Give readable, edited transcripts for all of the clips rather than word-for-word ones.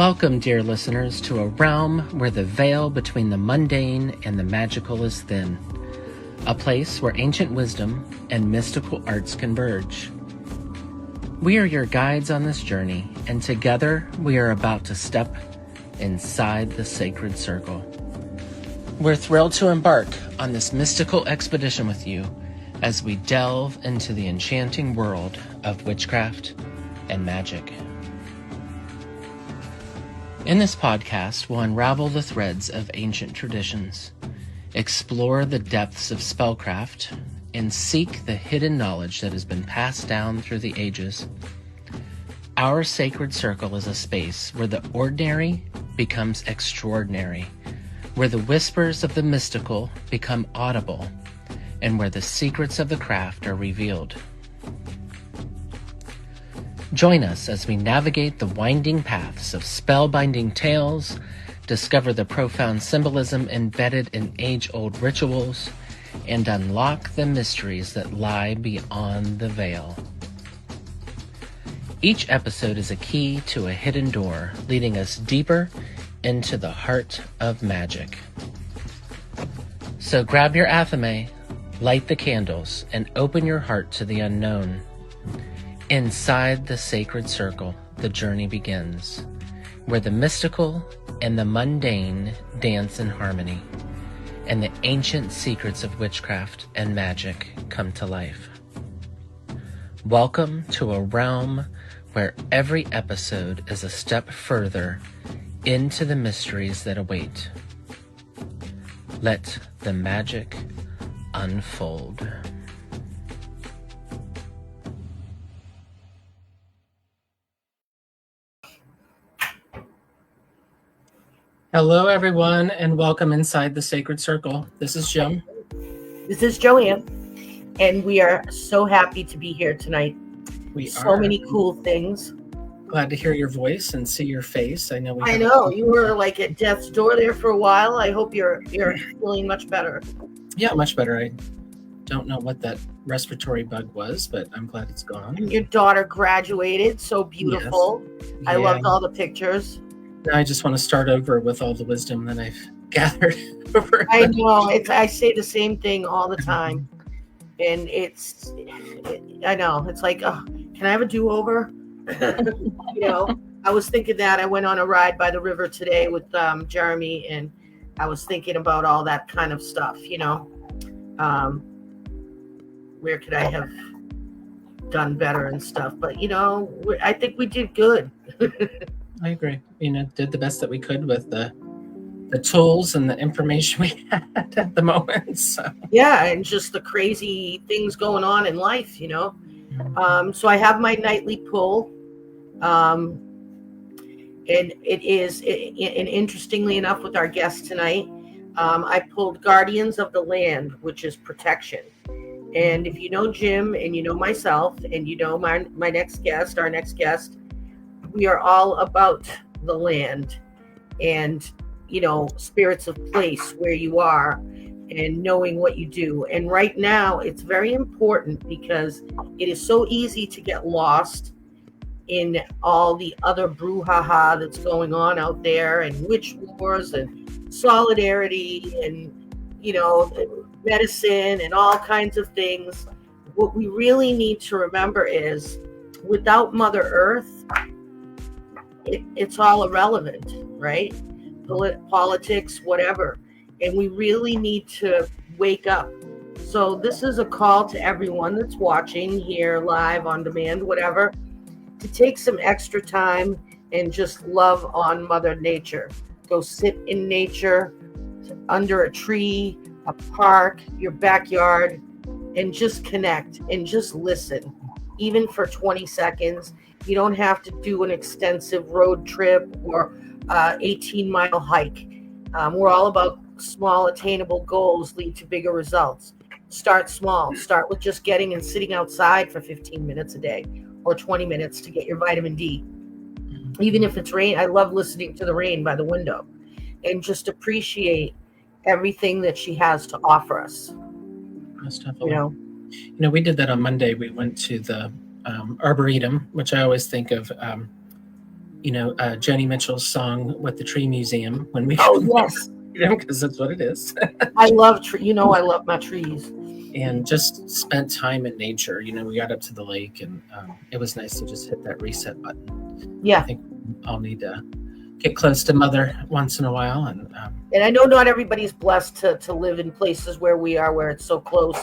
Welcome, dear listeners, to a realm where the veil between the mundane and the magical is thin. A place where ancient wisdom and mystical arts converge. We are your guides on this journey, and together we are about to step inside the sacred circle. We're thrilled to embark on this mystical expedition with you as we delve into the enchanting world of witchcraft and magic. In this podcast, we'll unravel the threads of ancient traditions, explore the depths of spellcraft, and seek the hidden knowledge that has been passed down through the ages. Our sacred circle is a space where the ordinary becomes extraordinary, where the whispers of the mystical become audible, and where the secrets of the craft are revealed. Join us as we navigate the winding paths of spellbinding tales, discover the profound symbolism embedded in age-old rituals, and unlock the mysteries that lie beyond the veil. Each episode is a key to a hidden door, leading us deeper into the heart of magic. So grab your athame, light the candles, and open your heart to the unknown. Inside the sacred circle, the journey begins, where the mystical and the mundane dance in harmony, and the ancient secrets of witchcraft and magic come to life. Welcome to a realm where every episode is a step further into the mysteries that await. Let the magic unfold. Hello, everyone, and welcome inside the Sacred Circle. This is Jim. This is Joanne, and we are so happy to be here tonight. So many cool things. Glad to hear your voice and see your face. I know you were like at death's door there for a while. I hope you're feeling much better. Yeah, much better. I don't know what that respiratory bug was, but I'm glad it's gone. And your daughter graduated, so beautiful. Yes. I loved all the pictures. Now I just want to start over with all the wisdom that I've gathered. I know. I say the same thing all the time. And I know. It's like, oh, can I have a do-over? I was thinking that. I went on a ride by the river today with Jeremy, and I was thinking about all that kind of stuff, where could I have done better and stuff? But, I think we did good. I agree. Did the best that we could with the tools and the information we had at the moment. So. Yeah, and just the crazy things going on in life, So I have my nightly pull, and it is, and interestingly enough, with our guest tonight, I pulled Guardians of the Land, which is protection. And if you know Jim and you know myself and you know our next guest, we are all about the land and, spirits of place where you are and knowing what you do. And right now it's very important because it is so easy to get lost in all the other brouhaha that's going on out there, and witch wars and solidarity and, medicine and all kinds of things. What we really need to remember is without Mother Earth, it's all irrelevant, right? Politics, whatever. And we really need to wake up. So this is a call to everyone that's watching here live, on demand, whatever, to take some extra time and just love on Mother Nature. Go sit in nature, under a tree, a park, your backyard, and just connect and just listen, even for 20 seconds. You don't have to do an extensive road trip or 18-mile hike. We're all about small, attainable goals lead to bigger results. Start small. Start with just getting and sitting outside for 15 minutes a day or 20 minutes to get your vitamin D. Even if it's rain, I love listening to the rain by the window and just appreciate everything that she has to offer us. Most definitely. We did that on Monday. We went to the Arboretum, which I always think of Joni Mitchell's song with the Tree Museum when we Oh yes, because that's what it is. I love I love my trees. And just spent time in nature. We got up to the lake, and it was nice to just hit that reset button. Yeah. I think I'll need to get close to Mother once in a while. And I know not everybody's blessed to live in places where we are, where it's so close,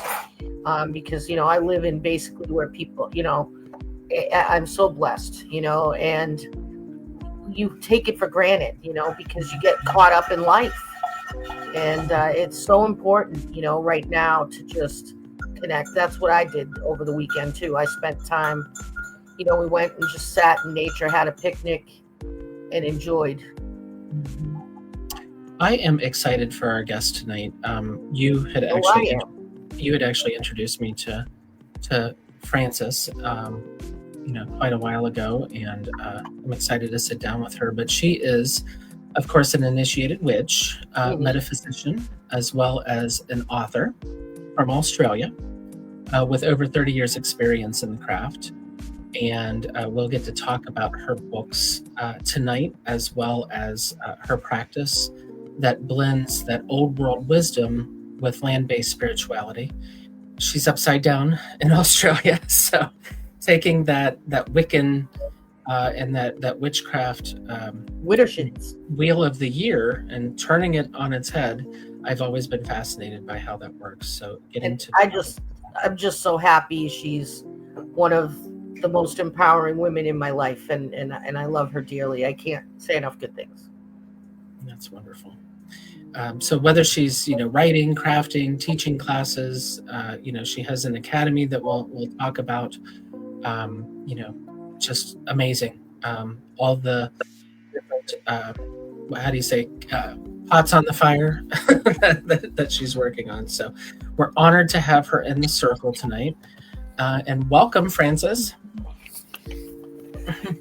because, I live in basically where people, I'm so blessed, and you take it for granted, because you get caught up in life. And it's so important, right now to just connect. That's what I did over the weekend too. I spent time, we went and just sat in nature, had a picnic, and enjoyed. I am excited for our guest tonight. You had actually introduced me to Frances, quite a while ago, and I'm excited to sit down with her. But she is, of course, an initiated witch, metaphysician, as well as an author from Australia, with over 30 years experience in the craft. And we'll get to talk about her books tonight, as well as her practice that blends that old world wisdom with land-based spirituality. She's upside down in Australia, so taking that Wiccan and that witchcraft wheel of the year and turning it on its head. I've always been fascinated by how that works. So I'm just so happy she's one of the most empowering women in my life, and I love her dearly. I can't say enough good things. That's wonderful. So whether she's writing, crafting, teaching classes, she has an academy that we'll talk about. Just amazing. All the different how do you say pots on the fire that she's working on. So we're honored to have her in the circle tonight. And welcome, Frances.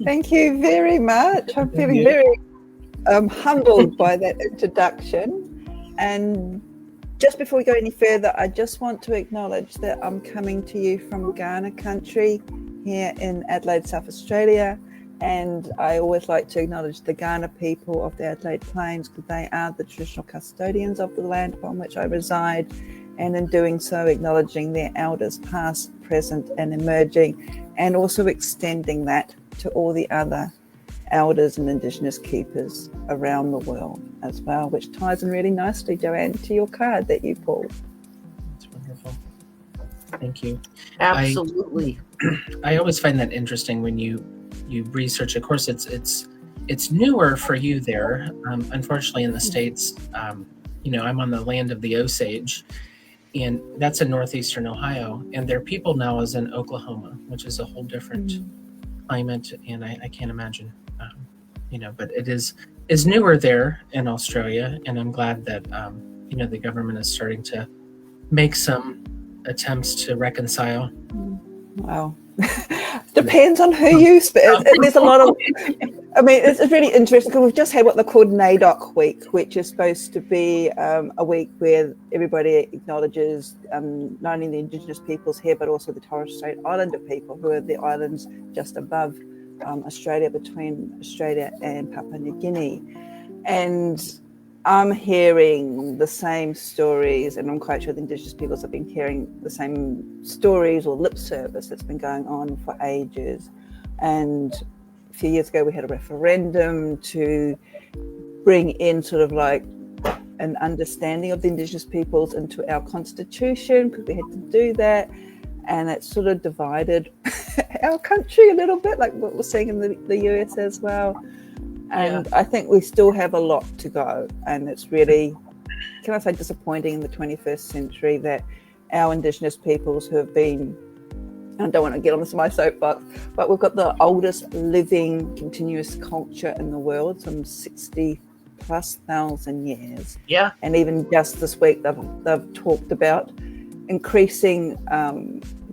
Thank you very much. I'm feeling very humbled by that introduction. And just before we go any further, I just want to acknowledge that I'm coming to you from Kaurna country here in Adelaide, South Australia. And I always like to acknowledge the Kaurna people of the Adelaide Plains, because they are the traditional custodians of the land upon which I reside. And in doing so, acknowledging their elders past, present and emerging, and also extending that to all the other elders and Indigenous keepers around the world as well, which ties in really nicely, Joanne, to your card that you pulled. That's wonderful. Thank you. Absolutely. I always find that interesting when you research. Of course, it's newer for you there. Unfortunately, in the States, I'm on the land of the Osage, and that's in northeastern Ohio, and their people now is in Oklahoma, which is a whole different climate, and I can't imagine, but it is newer there in Australia, and I'm glad that the government is starting to make some attempts to reconcile. Wow. Depends on who you speak. There's a lot of, it's really interesting, because we've just had what they're called NAIDOC Week, which is supposed to be a week where everybody acknowledges not only the Indigenous peoples here, but also the Torres Strait Islander people, who are the islands just above Australia, between Australia and Papua New Guinea. And I'm hearing the same stories, and I'm quite sure the Indigenous peoples have been hearing the same stories or lip service that's been going on for ages. And a few years ago, we had a referendum to bring in sort of like an understanding of the Indigenous peoples into our constitution, because we had to do that. And it sort of divided our country a little bit, like what we're seeing in the US as well. And I think we still have a lot to go. And it's really, can I say, disappointing in the 21st century that our Indigenous peoples who have been, I don't want to get on this my soapbox, but we've got the oldest living continuous culture in the world, some 60,000+ years. Yeah. And even just this week, they've talked about increasing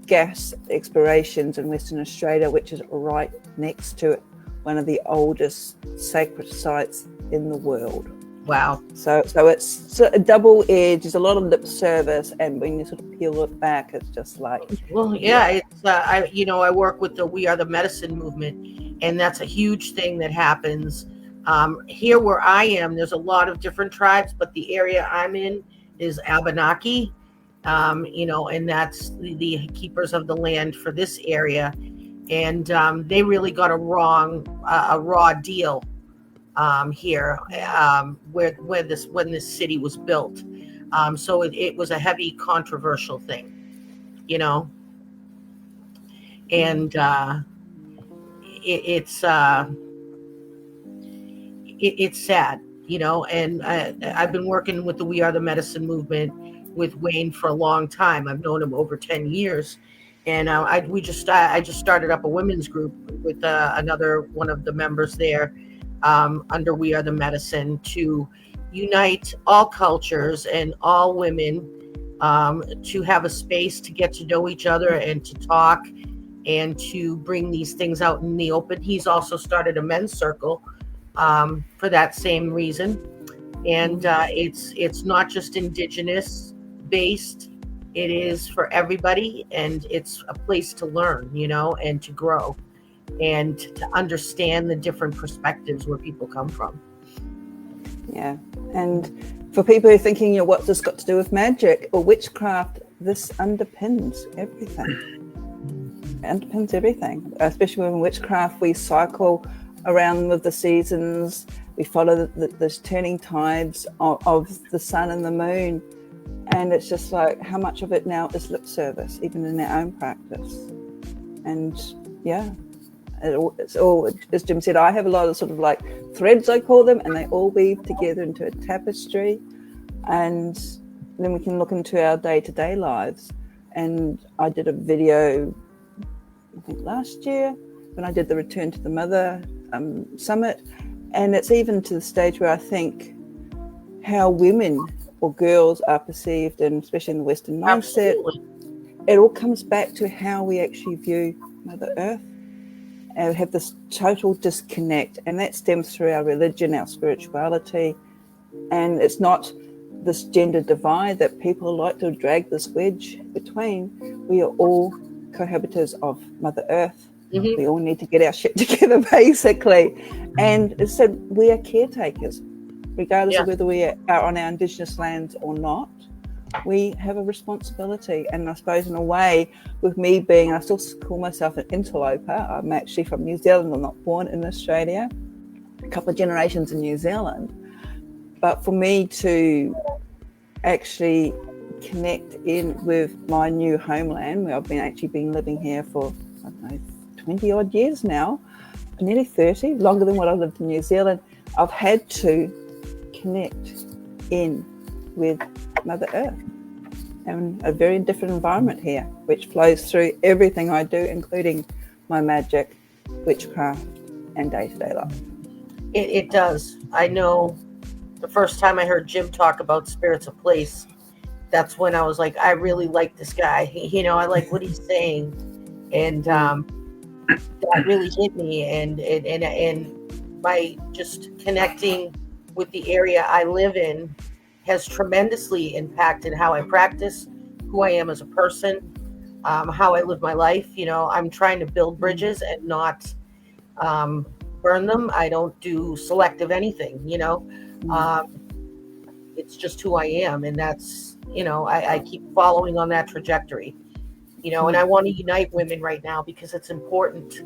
gas explorations in Western Australia, which is right next to one of the oldest sacred sites in the world. Wow. So it's a double edge. There's a lot of lip service, and when you sort of peel it back, it's just like. Well, yeah. It's I work with the We Are the Medicine movement, And that's a huge thing that happens. Here where I am, there's a lot of different tribes, but the area I'm in is Abenaki, and that's the keepers of the land for this area. And they really got a raw deal here when this city was built. So it was a heavy controversial thing, and it's sad, and I've been working with the We Are the Medicine movement with Wayne for a long time. I've known him over 10 years. And I just started up a women's group with another one of the members there under We Are the Medicine to unite all cultures and all women to have a space to get to know each other and to talk and to bring these things out in the open. He's also started a men's circle for that same reason. And it's not just Indigenous based. It is for everybody, and it's a place to learn, and to grow and to understand the different perspectives where people come from. Yeah. And for people who are thinking, what's this got to do with magic or witchcraft, this underpins everything. It underpins everything, especially when witchcraft, we cycle around with the seasons, we follow the turning tides of the sun and the moon. And it's just like, how much of it now is lip service, even in our own practice? And yeah, it's all, as Jim said, I have a lot of sort of like threads, I call them, and they all weave together into a tapestry. And then we can look into our day-to-day lives. And I did a video, I think last year, when I did the Return to the Mother Summit. And it's even to the stage where I think how women or girls are perceived, and especially in the Western mindset, Absolutely. It all comes back to how we actually view Mother Earth and have this total disconnect. And that stems through our religion, our spirituality. And it's not this gender divide that people like to drag this wedge between. We are all cohabitors of Mother Earth. Mm-hmm. We all need to get our shit together, basically. And it said we are caretakers. Regardless of whether we are on our Indigenous lands or not, we have a responsibility. And I suppose in a way, with me being, I still call myself an interloper. I'm actually from New Zealand. I'm not born in Australia. A couple of generations in New Zealand. But for me to actually connect in with my new homeland, where I've been living here for, 20 odd years now, nearly 30, longer than what I lived in New Zealand, I've had to connect in with Mother Earth and a very different environment here, which flows through everything I do, including my magic, witchcraft, and day-to-day life. It does. I know the first time I heard Jim talk about Spirits of Place, that's when I was like, I really like this guy. I like what he's saying. And that really hit me. And by just connecting with the area I live in has tremendously impacted how I practice, who I am as a person, how I live my life. I'm trying to build bridges and not burn them. I don't do selective anything, it's just who I am. And that's, I keep following on that trajectory, and I want to unite women right now because it's important,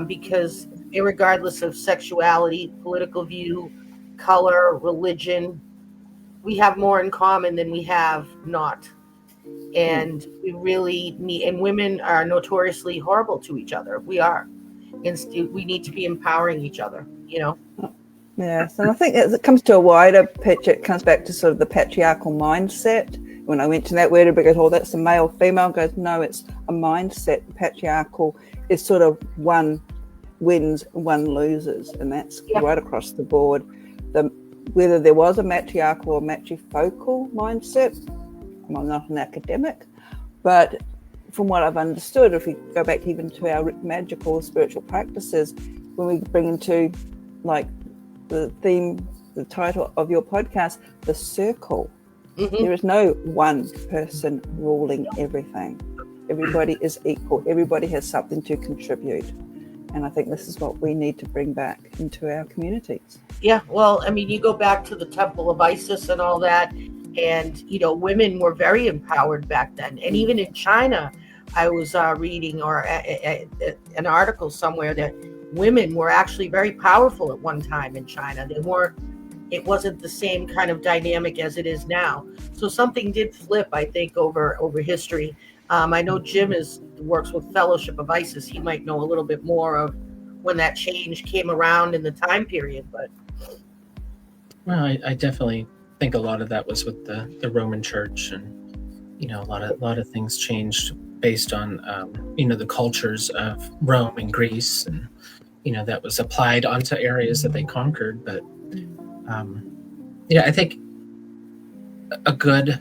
because irregardless of sexuality, political view, color, religion, we have more in common than we have not. And we really need, and women are notoriously horrible to each other. We are. And we need to be empowering each other, Yes, and I think as it comes to a wider picture, it comes back to sort of the patriarchal mindset. When I mention that word, everybody goes, that's a male-female. Goes, no, it's a mindset. Patriarchal is sort of one wins, one loses, and that's right across the board. Whether there was a matriarchal or matrifocal mindset, I'm not an academic, but from what I've understood, if we go back even to our magical spiritual practices, when we bring into like the theme, the title of your podcast, the circle, there is no one person ruling everything. Everybody is equal. Everybody has something to contribute. And I think this is what we need to bring back into our communities. Yeah, well, I mean, you go back to the Temple of Isis and all that, and, you know, women were very empowered back then. And even in China, I was reading an article somewhere that women were actually very powerful at one time in China. It wasn't the same kind of dynamic as it is now. So something did flip, I think, over history. I know Jim works with Fellowship of Isis. He might know a little bit more of when that change came around in the time period, but. Well, I definitely think a lot of that was with the Roman Church, and, you know, a lot of things changed based on, you know, the cultures of Rome and Greece, and, you know, that was applied onto areas that they conquered. But yeah, I think a good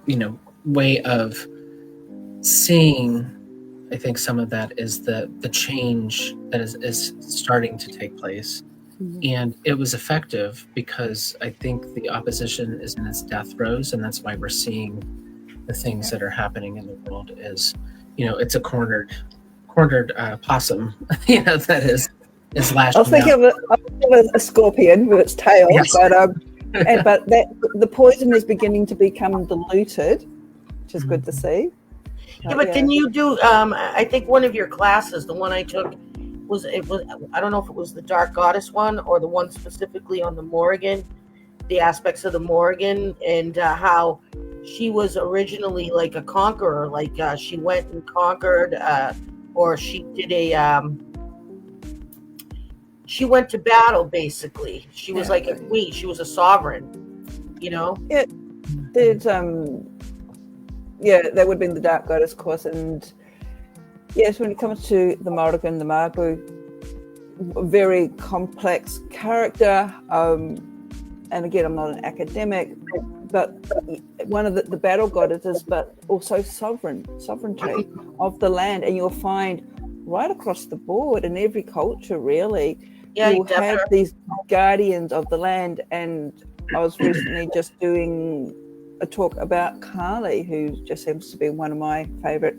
you know, way of seeing, I think some of that is the change that is starting to take place. And it was effective because I think the opposition is in its death throes, and that's why we're seeing the things that are happening in the world. Is, you know, it's a cornered possum, you know, that is lashing I was thinking of a scorpion with its tail, yes. but the poison is beginning to become diluted, which is good to see. Yeah, but didn't you do? I think one of your classes, the one I took, was I don't know if it was the Dark Goddess one or the one specifically on the Morrigan, the aspects of the Morrigan, and how she was originally like a conqueror, like she went and conquered, or she did she went to battle basically. She was like a queen. She was a sovereign, you know. Yeah, there's that would have been the Dark Goddess course, and yes, when it comes to the Morrigan, the Mabu, very complex character. And again, I'm not an academic, but one of the battle goddesses, but also sovereignty of the land. And you'll find right across the board in every culture, really, you'll have these guardians of the land. And I was recently just doing a talk about Kali, who just seems to be one of my favorite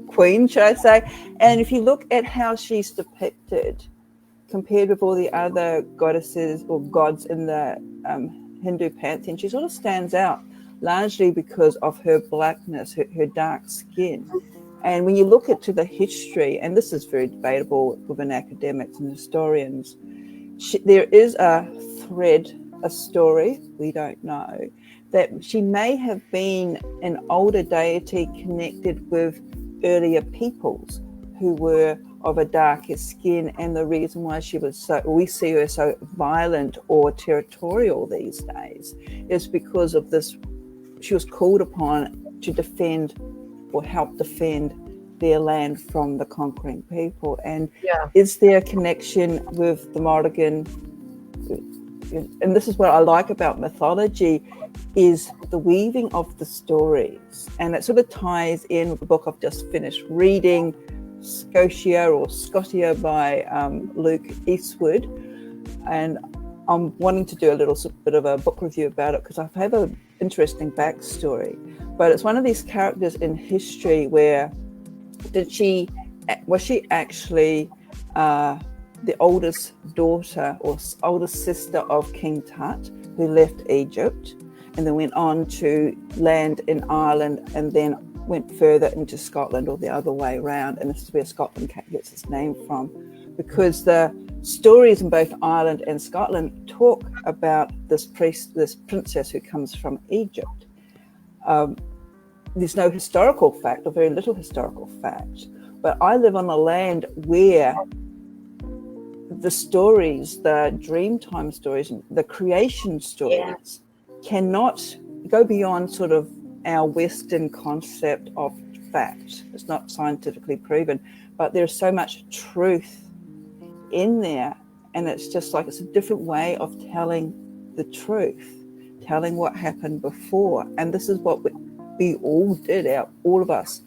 queens, should I say. And if you look at how she's depicted compared with all the other goddesses or gods in the Hindu pantheon, she sort of stands out largely because of her blackness, her dark skin. And when you look into the history, and this is very debatable within academics and historians, there is a thread, a story, we don't know, that she may have been an older deity connected with earlier peoples who were of a darker skin, and the reason why we see her so violent or territorial these days is because of this. She was called upon to defend or help defend their land from the conquering people. And is there a connection with the Morrigan? And this is what I like about mythology, is the weaving of the stories. And it sort of ties in with the book I've just finished reading, Scotia by Luke Eastwood. And I'm wanting to do a little bit of a book review about it because I have an interesting backstory. But it's one of these characters in history where was she actually the oldest daughter or oldest sister of King Tut, who left Egypt and then went on to land in Ireland and then went further into Scotland, or the other way around. And this is where Scotland gets its name from, because the stories in both Ireland and Scotland talk about this princess who comes from Egypt. There's no historical fact, or very little historical fact, but I live on a land where the stories, the Dreamtime stories, the creation stories cannot go beyond sort of our Western concept of fact. It's not scientifically proven, but there's so much truth in there, and it's just like it's a different way of telling the truth, telling what happened before. And this is what we all did, all of us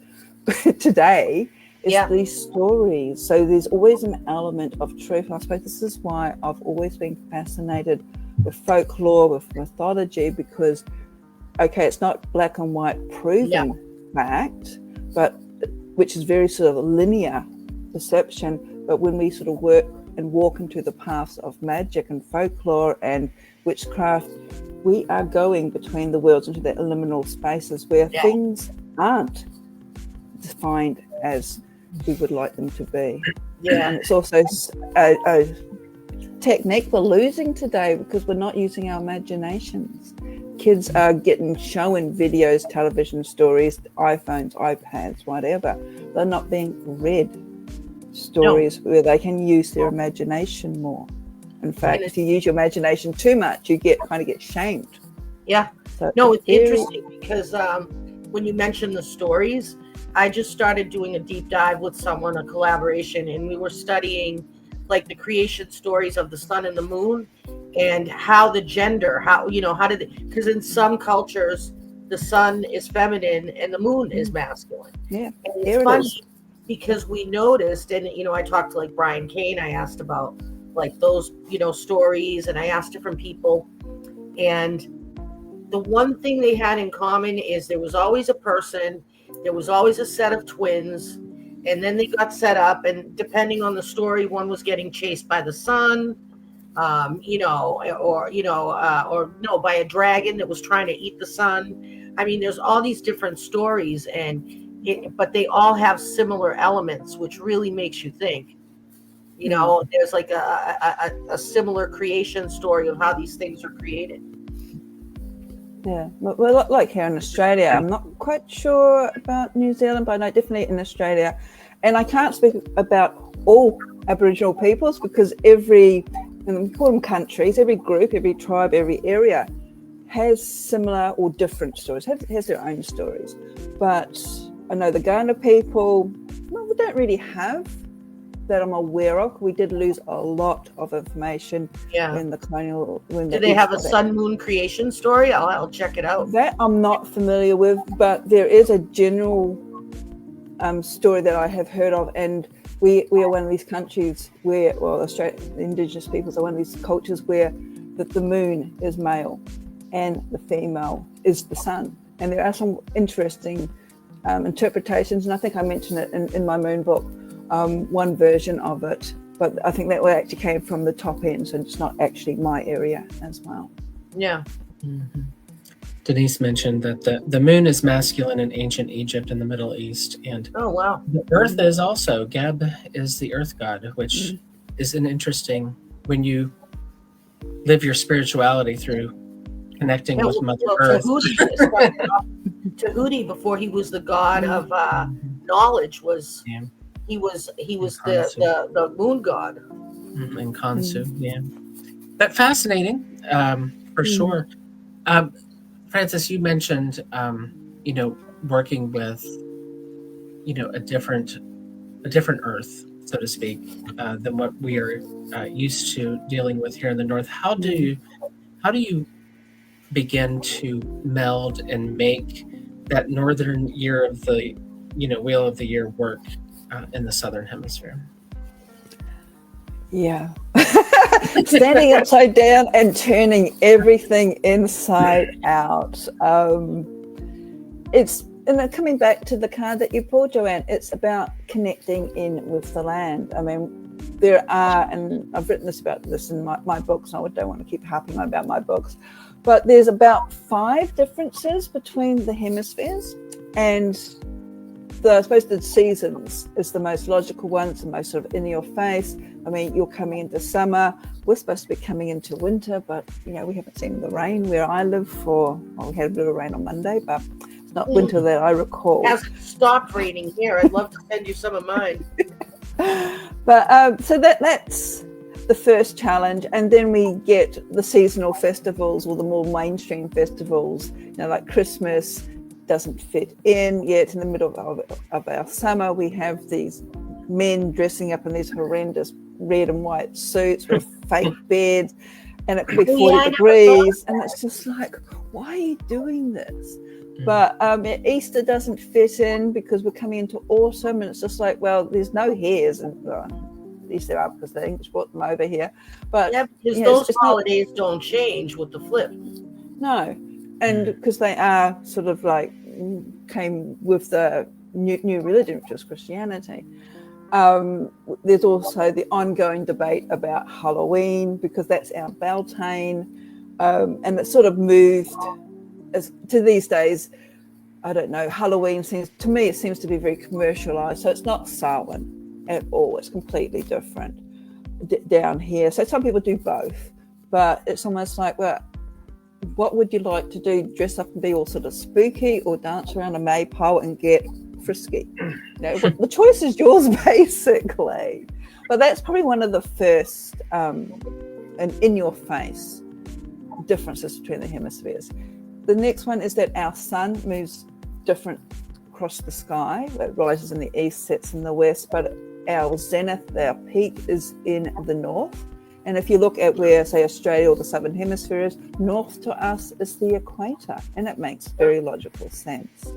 today, is these stories. So there's always an element of truth. And I suppose this is why I've always been fascinated with folklore, with mythology, because it's not black and white proven fact, but which is very sort of a linear perception. But when we sort of work and walk into the paths of magic and folklore and witchcraft, we are going between the worlds into the liminal spaces where things aren't defined as we would like them to be. Yeah. And it's also a technique we're losing today because we're not using our imaginations. Kids are getting shown videos, television stories, iPhones, iPads, whatever. They're not being read stories where they can use their imagination more. In fact, if you use your imagination too much, you get shamed. Yeah. So it's interesting because when you mentioned the stories, I just started doing a deep dive with someone, a collaboration, and we were studying like the creation stories of the sun and the moon and how the gender, because in some cultures, the sun is feminine and the moon is masculine. Yeah. And it's funny because we noticed, and, I talked to like Brian Kane, I asked about like those, stories, and I asked different people. And the one thing they had in common is there was always a person, there was always a set of twins, and then they got set up, and depending on the story, one was getting chased by the sun, or by a dragon that was trying to eat the sun. I mean, there's all these different stories, but they all have similar elements, which really makes you think. There's like a similar creation story of how these things are created. Yeah, well, like here in Australia, I'm not quite sure about New Zealand, but I know definitely in Australia. And I can't speak about all Aboriginal peoples because we call them countries, every group, every tribe, every area has similar or different stories, has their own stories. But I know the Kaurna people, we don't really have that I'm aware of. We did lose a lot of information in the colonial. Do they have a sun moon creation story? I'll check it out. That I'm not familiar with, but there is a general story that I have heard of, and we are one of these countries where, Australia, Indigenous peoples are one of these cultures where the moon is male and the female is the sun. And there are some interesting interpretations, and I think I mentioned it in my moon book. One version of it, but I think that one actually came from the top end, so it's not actually my area as well. Yeah. Mm-hmm. Denise mentioned that the moon is masculine in ancient Egypt and the Middle East, and the earth is also, Geb is the earth god, which is an interesting, when you live your spirituality through connecting with Mother Earth. Tahuti, before he was the god of knowledge, was... Yeah. He was the moon god. And Khonsu, But fascinating, for sure. Frances, you mentioned, working with, a different Earth, so to speak, than what we are used to dealing with here in the North. How do you begin to meld and make that northern year of the, wheel of the year work in the Southern Hemisphere? Yeah. Standing upside down and turning everything inside out. It's coming back to the card that you pulled, Joanne, it's about connecting in with the land. I mean, there are, and I've written about this in my books, and I don't want to keep harping on about my books, but there's about 5 differences between the hemispheres, and I suppose the seasons is the most logical one. It's the most sort of in your face. I mean, you're coming into summer. We're supposed to be coming into winter, but, we haven't seen the rain where I live we had a bit of rain on Monday, but it's not winter that I recall. It hasn't stopped raining here. I'd love to send you some of mine. But so that's the first challenge. And then we get the seasonal festivals or the more mainstream festivals, like Christmas, doesn't fit in yet. In the middle of our summer, we have these men dressing up in these horrendous red and white suits with fake beds, and it could be 40 degrees, and it's just like, why are you doing this? But Easter doesn't fit in because we're coming into autumn, and it's just like, well, there's no hares, and at least there are because the English brought them over here. But because those holidays don't change with the flip. No. And because they are sort of like came with the new religion, which was Christianity. There's also the ongoing debate about Halloween, because that's our Beltane, and it sort of moved to these days. I don't know, Halloween seems to be very commercialized, so it's not Samhain at all. It's completely different down here. So some people do both, but it's almost like, well, what would you like to do? Dress up and be all sort of spooky, or dance around a maypole and get frisky? The choice is yours, basically. But that's probably one of the first and in your face differences between the hemispheres. The next one is that our sun moves different across the sky. It rises in the east, sets in the west, but our zenith, our peak, is in the north. And if you look at where, say, Australia or the southern hemisphere is, north to us is the equator, and it makes very logical sense.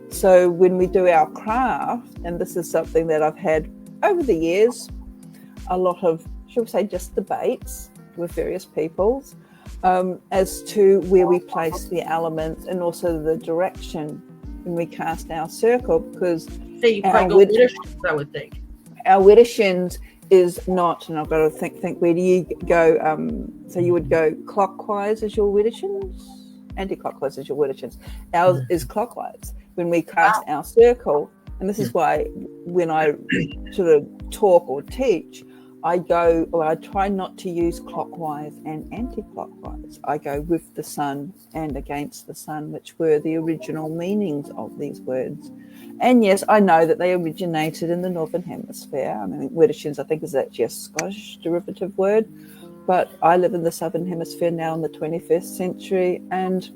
So when we do our craft, and this is something that I've had over the years, a lot of, shall we say, just debates with various peoples as to where we place the elements, and also the direction when we cast our circle, because So you probably go Widdershins, I would think. Our Widdershins is not, and I've got to think where do you go? So you would go clockwise as your Widdershins, anti-clockwise as your Widdershins. Ours is clockwise when we cast our circle, and this is why when I sort of talk or teach, I try not to use clockwise and anti-clockwise. I go with the sun and against the sun, which were the original meanings of these words. And yes, I know that they originated in the Northern Hemisphere. I mean, Widdershins, I think, is actually a Scottish derivative word, but I live in the Southern Hemisphere now in the 21st century, and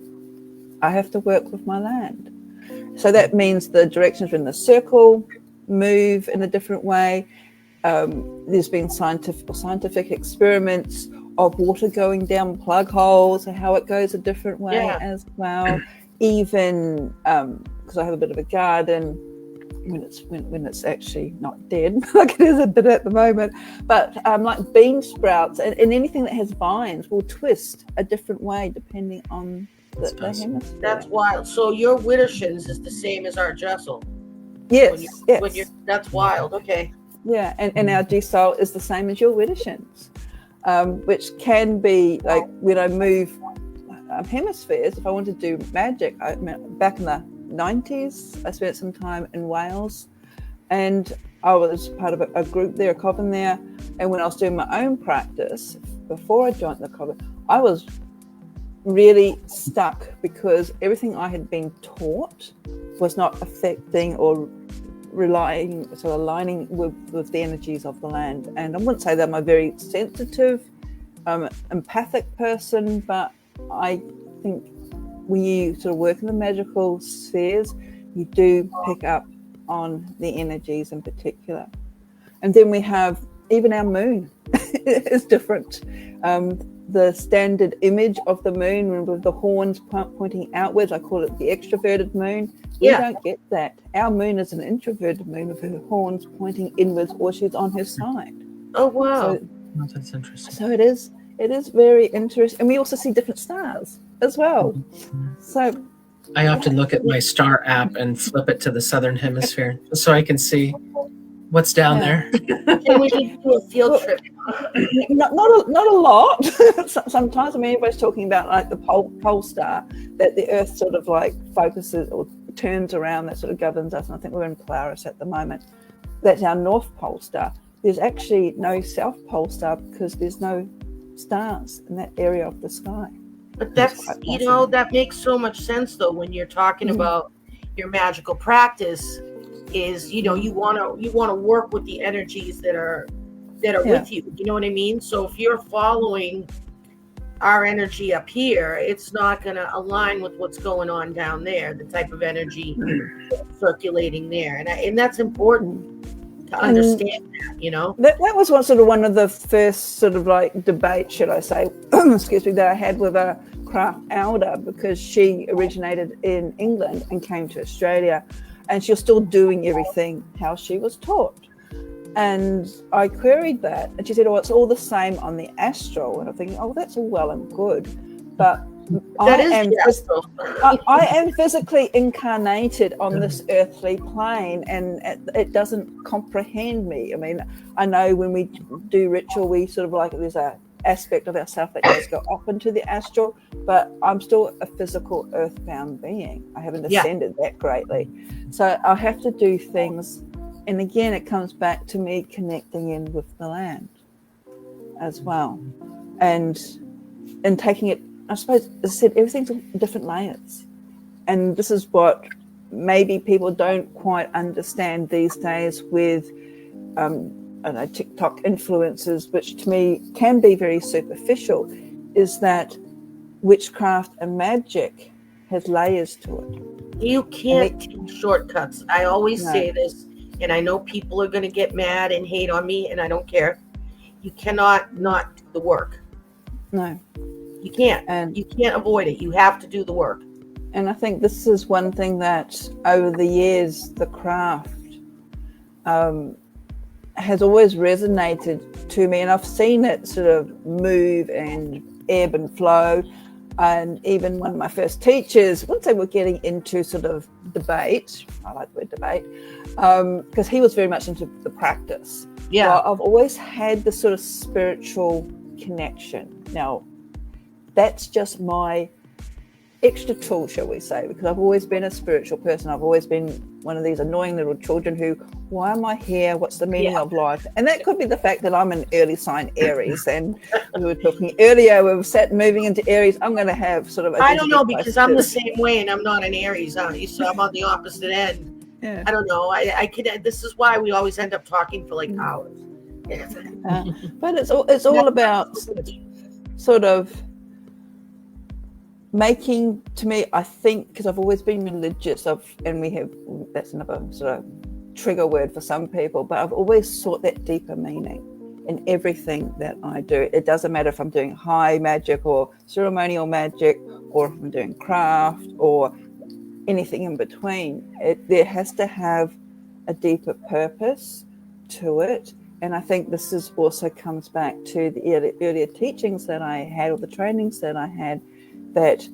I have to work with my land. So that means the directions in the circle move in a different way. There's been scientific experiments of water going down plug holes and how it goes a different way as well. Even because I have a bit of a garden, when it's actually not dead, like it is a bit at the moment, but like bean sprouts and anything that has vines will twist a different way depending on the hemisphere. That's wild. So your Widdershins is the same as our Jessel. Yes, that's wild. Okay. Yeah, and our Giselle is the same as your Widdershins, which can be like when I move hemispheres. If I want to do magic, back in the 90s, I spent some time in Wales, and I was part of a group there, a coven there. And when I was doing my own practice, before I joined the coven, I was really stuck because everything I had been taught was not affecting or aligning with the energies of the land. And I wouldn't say that I'm a very sensitive, empathic person, but I think when you sort of work in the magical spheres, you do pick up on the energies in particular. And then we have even our moon is different. The standard image of the moon with the horns pointing outwards, I call it the extroverted moon. We don't get that. Our moon is an introverted moon with her horns pointing inwards, or she's on her side. Oh, wow. That's interesting. So it is very interesting. And we also see different stars as well. So I often look at my star app and flip it to the southern hemisphere just so I can see what's down there. Can we do a field trip? Not a lot. Sometimes, I mean, everybody's talking about like the pole star, that the Earth sort of like focuses or turns around, that sort of governs us. And I think we're in Polaris at the moment. That's our North Pole star. There's actually no South Pole star because there's no stars in that area of the sky. But that's that makes so much sense though when you're talking about your magical practice. Is you want to work with the energies that are with you. You know what I mean? So if you're following our energy up here, it's not going to align with what's going on down there. The type of energy circulating there, and that's important to understand that. That was one of the first sort of like debates, should I say, excuse me, that I had with a craft elder, because she originated in England and came to Australia. And she was still doing everything how she was taught. And I queried that. And she said, it's all the same on the astral. And I'm thinking, that's all well and good. But That is I am physically incarnated on this earthly plane, and it doesn't comprehend me. I mean, I know when we do ritual, we sort of like, there's a aspect of ourselves that does go up into the astral, but I'm still a physical earthbound being. I haven't ascended that greatly. So I have to do things, and again, it comes back to me connecting in with the land as well. And taking it, I suppose, as I said, everything's on different layers. And this is what maybe people don't quite understand these days with I know, TikTok influencers, which to me can be very superficial, is that witchcraft and magic has layers to it. You can't take shortcuts. I always say this, and I know people are going to get mad and hate on me, and I don't care. You cannot not do the work. No. You can't. And you can't avoid it. You have to do the work. And I think this is one thing that over the years, the craft has always resonated to me, and I've seen it sort of move and ebb and flow. And even one of my first teachers, once they were getting into sort of debate, I like the word debate, because he was very much into the practice. Yeah. So I've always had this sort of spiritual connection. Now, that's just my extra tool, shall we say, because I've always been a spiritual person. I've always been one of these annoying little children who, why am I here? What's the meaning of life? And that could be the fact that I'm an early sign Aries. And we were talking earlier, we were moving into Aries. I'm going to have sort of I don't know, because I'm the same way, and I'm not an Aries, so I'm on the opposite end. Yeah. I don't know. I could. This is why we always end up talking for like hours. But it's all about sort of making, to me, I think, because I've always been religious, that's another sort of trigger word for some people, but I've always sought that deeper meaning in everything that I do. It doesn't matter if I'm doing high magic or ceremonial magic, or if I'm doing craft or anything in between. There has to have a deeper purpose to it. And I think this is also comes back to the earlier teachings that I had, or the trainings that I had, that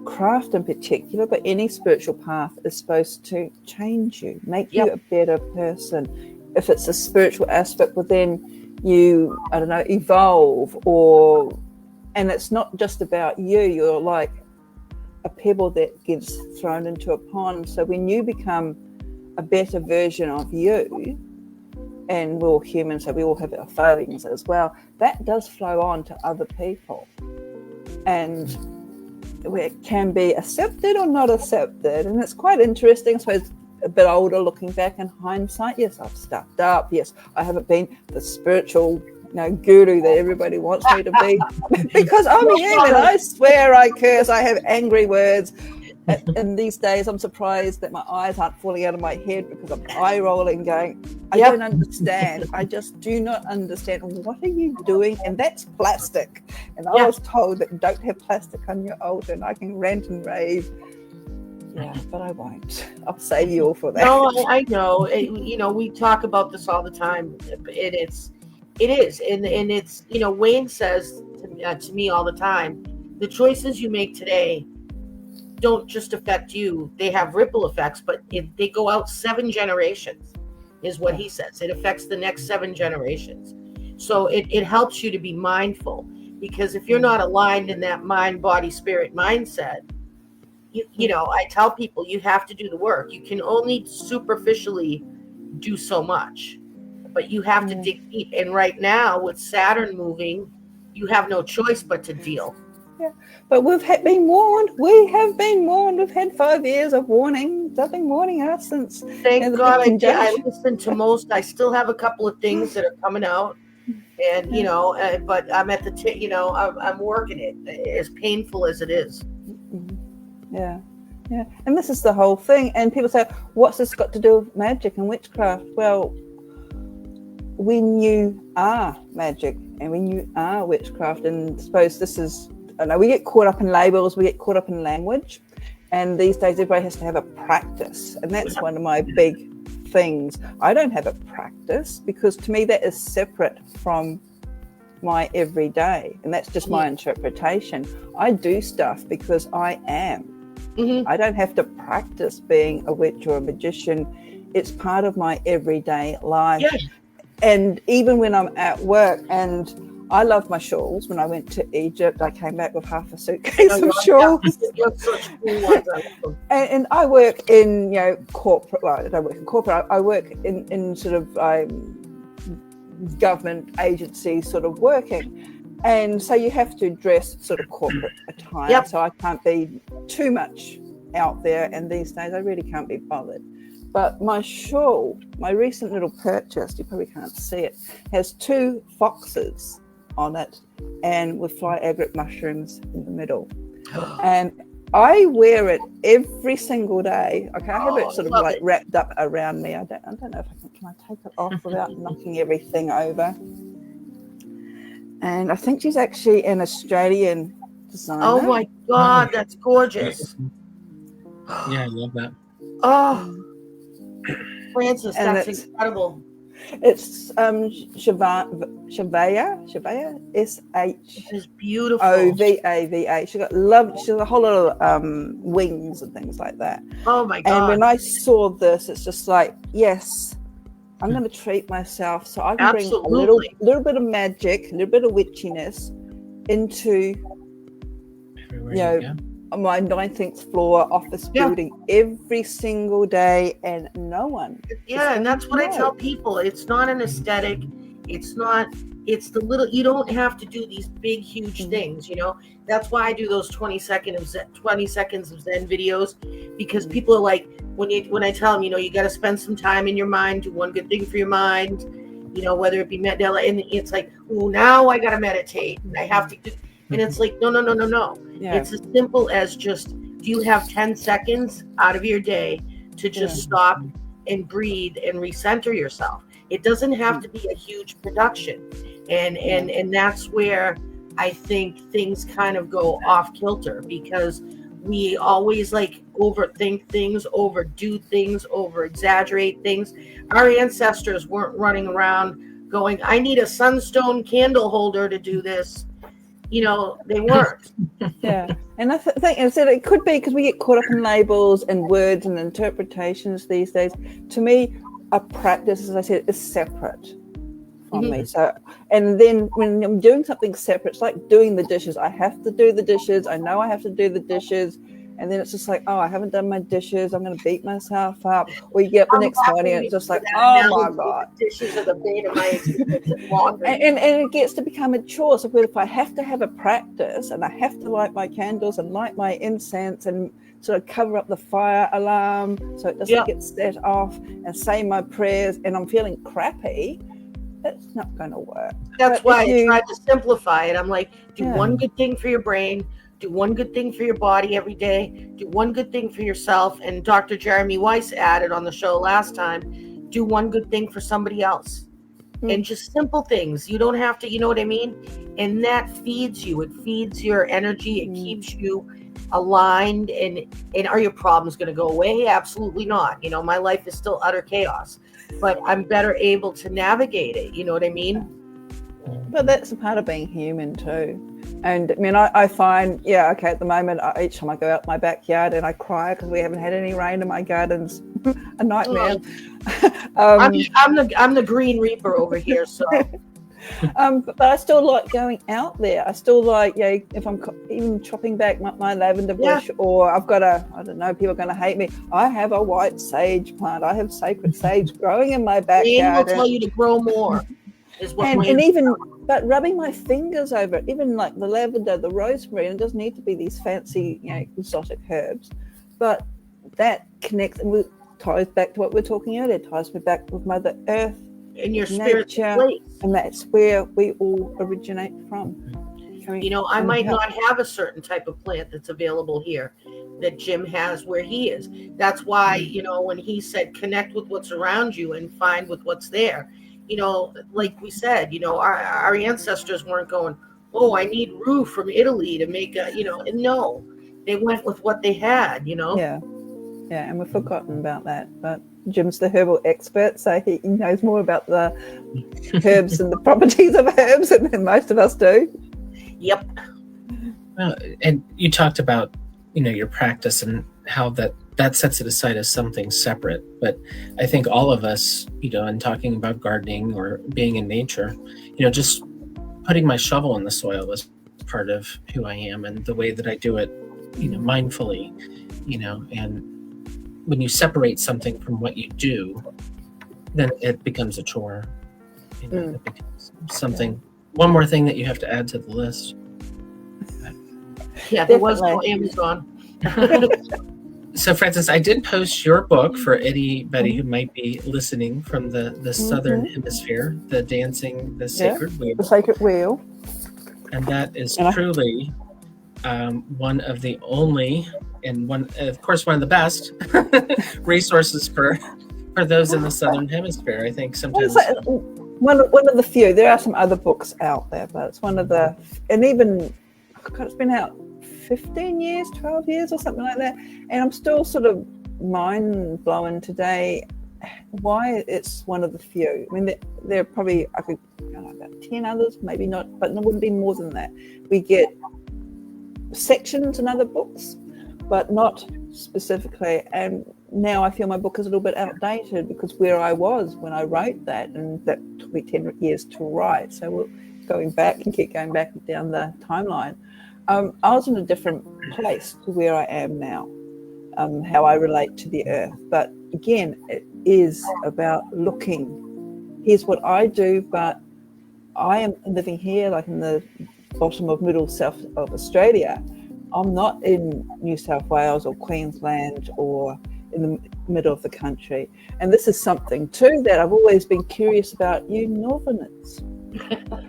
craft in particular, but any spiritual path is supposed to change you, make you a better person. If it's a spiritual aspect, well, then you, I don't know, evolve, and it's not just about you. You're like a pebble that gets thrown into a pond. So when you become a better version of you, and we're all human, so we all have our failings as well, that does flow on to other people. And it can be accepted or not accepted. And it's quite interesting, I suppose, a bit older looking back in hindsight. Yes, I've stuffed up. Yes, I haven't been the spiritual guru that everybody wants me to be, because I'm human. I swear, I curse, I have angry words. And these days, I'm surprised that my eyes aren't falling out of my head, because I'm eye rolling, going, I don't understand. I just do not understand. What are you doing? And that's plastic. And I was told that don't have plastic on your altar, and I can rant and rave. Yeah, but I won't. I'll save you all for that. No, I know. We talk about this all the time. It is. And it's, Wayne says to me all the time, the choices you make today don't just affect you. They have ripple effects, but they go out 7 generations, is what he says. It affects the next 7 generations. So it helps you to be mindful, because if you're not aligned in that mind, body, spirit mindset, I tell people you have to do the work. You can only superficially do so much, but you have to dig deep. And right now, with Saturn moving, you have no choice but to deal. Yeah, but we've been warned. We have been warned. We've had 5 years of warning. They've been warning us since. Thank God I listened to most. I still have a couple of things that are coming out, and but I'm at the I'm working it, as painful as it is. Yeah. And this is the whole thing. And people say, "What's this got to do with magic and witchcraft?" Well, when you are magic and when you are witchcraft, and I suppose this is. I know we get caught up in labels, we get caught up in language, and these days everybody has to have a practice, and that's one of my big things. I don't have a practice, because to me that is separate from my everyday, and that's just my interpretation. I do stuff because I am. Mm-hmm. I don't have to practice being a witch or a magician. It's part of my everyday life. Yeah. And even when I'm at work, and I love my shawls. When I went to Egypt, I came back with half a suitcase of shawls. You have such cool ones. I love them. And I work in, corporate. Well, I don't work in corporate. I work in sort of government agency sort of working. And so you have to dress sort of corporate attire. Yep. So I can't be too much out there. And these days I really can't be bothered. But my shawl, my recent little purchase, you probably can't see it, has 2 foxes on it and with fly agate mushrooms in the middle. And I wear it every single day. Okay, I have it sort of like wrapped up around me. I don't know if can I take it off without knocking everything over? And I think she's actually an Australian designer. Oh my God, that's gorgeous. Yeah, I love that. Oh, Francis, And that's it's- incredible. It's Shavaya, It's beautiful. SHOVAVA. She got a whole lot of wings and things like that. Oh my And God. when I saw this, it's just like, yes, I'm going to treat myself so I can bring a Absolutely. little bit of magic, a little bit of witchiness into Everywhere you go. my 19th floor office Yeah. building every single day, and no one. Yeah, and that's what I tell people. It's not an aesthetic. It's the little, you don't have to do these big, huge things, That's why I do those 20 seconds of Zen videos, because people are like, when I tell them, you got to spend some time in your mind, do one good thing for your mind, whether it be Mandela, and it's like, oh, now I got to meditate and I have to do, and it's like, no. Yeah. It's as simple as just, do you have 10 seconds out of your day to just stop and breathe and recenter yourself? It doesn't have to be a huge production. And that's where I think things kind of go off kilter, because we always like overthink things, overdo things, over exaggerate things. Our ancestors weren't running around going, I need a sunstone candle holder to do this. They weren't. Yeah, and I think I said it could be because we get caught up in labels and words and interpretations these days. To me, a practice, as I said, is separate from me. So, and then when I'm doing something separate, it's like doing the dishes. I have to do the dishes. I know I have to do the dishes. And then it's just like, oh, I haven't done my dishes. I'm going to beat myself up. Or you get up the next morning and it's just like, oh my God. Dishes are the bane of my existence and laundry. And it gets to become a chore. So if I have to have a practice and I have to light my candles and light my incense and sort of cover up the fire alarm so it doesn't get set off and say my prayers, and I'm feeling crappy, it's not going to work. That's But why if I you- tried to simplify it. I'm like, do Yeah. one good thing for your brain, do one good thing for your body every day, do one good thing for yourself. And Dr. Jeremy Weiss added on the show last time, do one good thing for somebody else. And just simple things. You don't have to, you know what I mean? And that feeds you. It feeds your energy. It keeps you aligned. And are your problems going to go away? Absolutely not. My life is still utter chaos, but I'm better able to navigate it. You know what I mean? But that's a part of being human too. And I mean, I find, at the moment, each time I go out my backyard and I cry because we haven't had any rain and my garden's a nightmare. I'm the Green Reaper over here, so. But I still like going out there. I still like, if I'm even chopping back my lavender bush, or I've got I don't know, people are going to hate me. I have a white sage plant. I have sacred sage growing in my Wayne will backyard. tell you to grow more. Is what And Wayne- even, but rubbing my fingers over it, even like the lavender, the rosemary, and it doesn't need to be these fancy, exotic herbs, but that connects and ties back to what we're talking earlier. Ties me back with Mother Earth, in your spirit's nature, place. and that's where we all originate from. I might not have a certain type of plant that's available here that Jim has where he is. That's why, when he said connect with what's around you and find with what's there, like we said, our ancestors weren't going, oh, I need rue from Italy to make and no, they went with what they had, Yeah, and we've forgotten about that. But Jim's the herbal expert, so he knows more about the herbs and the properties of herbs than most of us do. Yep. Well, and you talked about, your practice and how that sets it aside as something separate. But I think all of us, in talking about gardening or being in nature, just putting my shovel in the soil is part of who I am and the way that I do it, mindfully, and when you separate something from what you do, then it becomes a chore. It becomes something, one more thing that you have to add to the list. Yeah, there was no Amazon. So, Frances, I did post your book for anybody who might be listening from the Southern Hemisphere, The Dancing the Sacred Wheel. The Sacred Wheel. And that is truly one of the only, and one of the best resources for those in the Southern Hemisphere. I think sometimes one of the few. There are some other books out there, but it's one of the, and even it's been out 15 years, 12 years or something like that, and I'm still sort of mind blown today why it's one of the few. I mean, there are probably, I could about 10 others, maybe not, but there wouldn't be more than that. We get sections in other books, but not specifically. And now I feel my book is a little bit outdated because where I was when I wrote that, and that took me 10 years to write. So we're going back and keep going back down the timeline. I was in a different place to where I am now, how I relate to the earth. But again, it is about looking. Here's what I do, but I am living here, like in the bottom of middle south of Australia. I'm not in New South Wales or Queensland or in the middle of the country. And this is something too that I've always been curious about, you Northerners.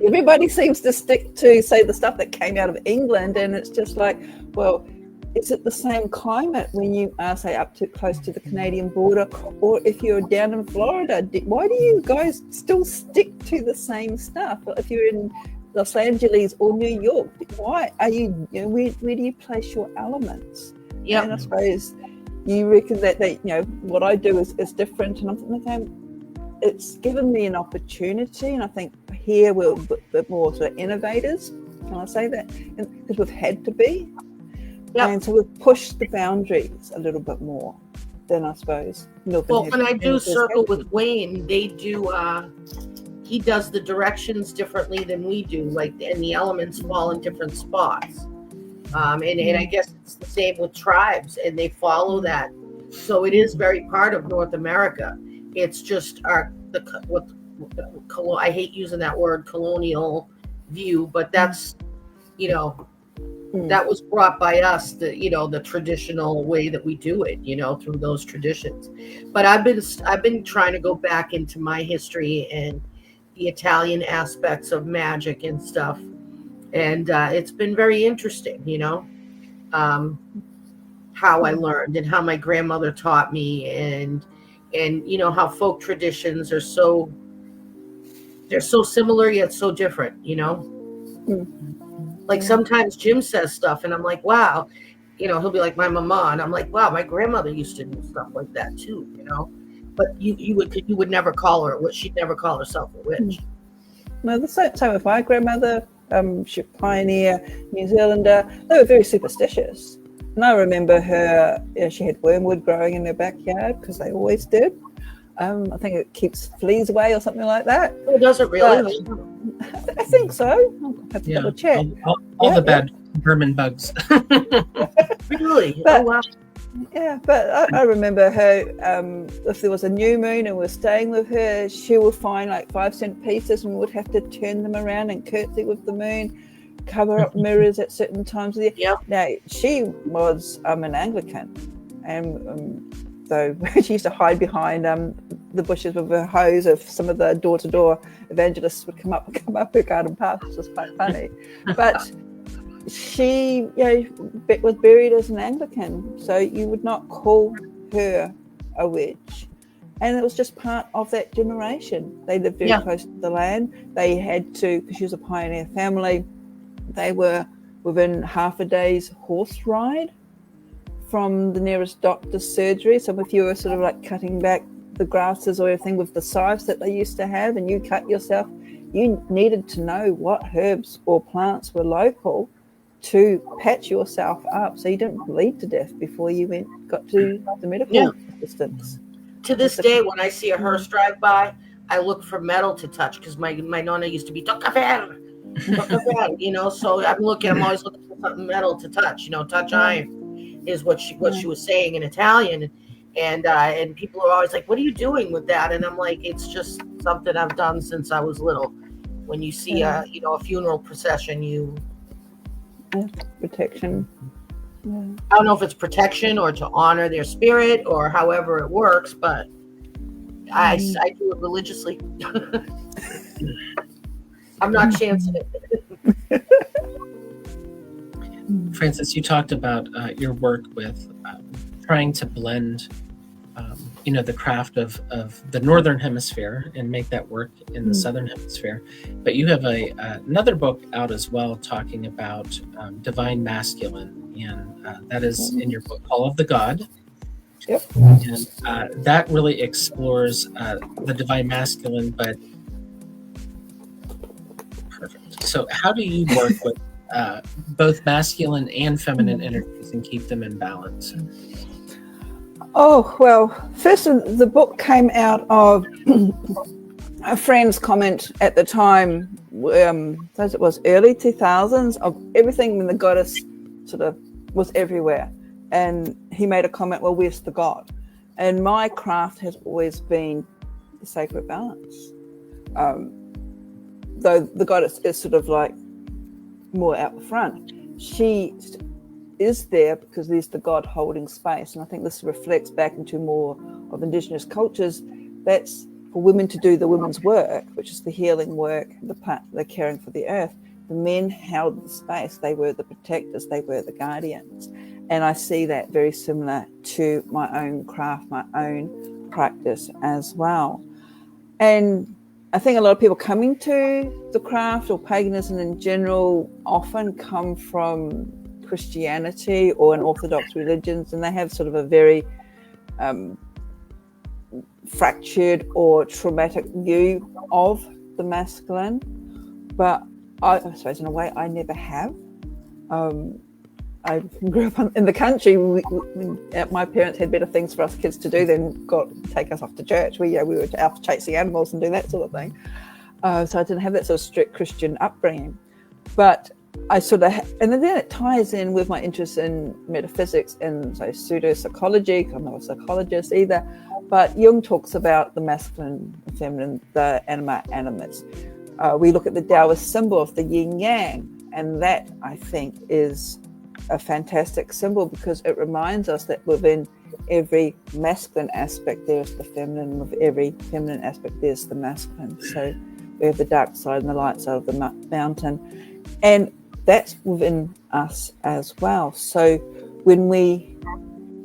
Everybody seems to stick to, say, the stuff that came out of England, and it's just like, well, is it the same climate when you are, say, up to close to the Canadian border, or if you're down in Florida? Why do you guys still stick to the same stuff? If you're in Los Angeles or New York, why are you, where do you place your elements? Yeah, and I suppose you reckon that what I do is different, and I'm thinking, it's given me an opportunity, and I think here we're a bit more sort of innovators. Can I say that? Because we've had to be. Yep. And so we've pushed the boundaries a little bit more than, I suppose, Northern. Well, when I do circle with Wayne, they do, he does the directions differently than we do, and the elements fall in different spots. And I guess it's the same with tribes, and they follow that. So it is very part of North America. It's just I hate using that word, colonial view, but that's, that was brought by us, the traditional way that we do it, through those traditions. But I've been trying to go back into my history and the Italian aspects of magic and stuff. And it's been very interesting, how I learned and how my grandmother taught me, and how folk traditions are they're so similar yet so different, Like sometimes Jim says stuff and I'm like, wow, he'll be like, my mama, and I'm like, wow, my grandmother used to do stuff like that too, but you would never call her what, she'd never call herself a witch. No, the same with my grandmother. She's a pioneer New Zealander. They were very superstitious. And I remember her, she had wormwood growing in her backyard because they always did. I think it keeps fleas away or something like that. Oh, does it really? I think so. I'll have to double check. All the bad vermin bugs. Really? But, oh, wow. Yeah, but I remember her, if there was a new moon and we're staying with her, she would find like 5-cent pieces and we would have to turn them around and curtsy with the moon, cover up mirrors at certain times of the year. Yep. Now, she was an Anglican, and so she used to hide behind the bushes with her hose. If some of the door-to-door evangelists would come up her garden path, which was quite funny. But she was buried as an Anglican, so you would not call her a witch. And it was just part of that generation. They lived very close to the land. They had to, because she was a pioneer family, they were within half a day's horse ride from the nearest doctor's surgery. So if you were sort of like cutting back the grasses or everything with the scythes that they used to have, and you cut yourself, you needed to know what herbs or plants were local to patch yourself up so you didn't bleed to death before you got to the medical assistance. To this day, when I see a hearse drive by, I look for metal to touch, because my nonna used to be toca fer, you know. So I'm always looking for something metal to touch. Touch iron is what she was saying in Italian, and people are always like, "What are you doing with that?" And I'm like, "It's just something I've done since I was little." When you see a funeral procession, protection. Yeah. I don't know if it's protection or to honor their spirit or however it works, but I do it religiously. I'm not chancing it. Frances, you talked about your work with trying to blend, the craft of the Northern Hemisphere and make that work in the Southern Hemisphere. But you have another book out as well talking about divine masculine, and that is in your book, Call of the God. Yep. And that really explores the divine masculine, but perfect. So how do you work with both masculine and feminine energies and keep them in balance? Oh, well, first the book came out of a friend's comment at the time, as it was early 2000s, of everything when the goddess sort of was everywhere. And he made a comment, well, where's the god? And my craft has always been the sacred balance. Though the goddess is sort of like more out the front. She is there because there's the God holding space. And I think this reflects back into more of Indigenous cultures. That's for women to do the women's work, which is the healing work, the caring for the earth. The men held the space. They were the protectors. They were the guardians. And I see that very similar to my own craft, my own practice as well. And I think a lot of people coming to the craft or paganism in general often come from Christianity or an Orthodox religions, and they have sort of a very fractured or traumatic view of the masculine. But I suppose in a way I never have. I grew up in the country. My parents had better things for us kids to do than take us off to church. We were out chasing animals and do that sort of thing. So I didn't have that sort of strict Christian upbringing. But I sort of, and then it ties in with my interest in metaphysics and pseudo-psychology. I'm not a psychologist either. But Jung talks about the masculine and feminine, the anima animus. We look at the Taoist symbol of the yin yang, and that, I think, is a fantastic symbol because it reminds us that within every masculine aspect there's the feminine, with every feminine aspect there's the masculine. So we have the dark side and the light side of the mountain, and that's within us as well. So when we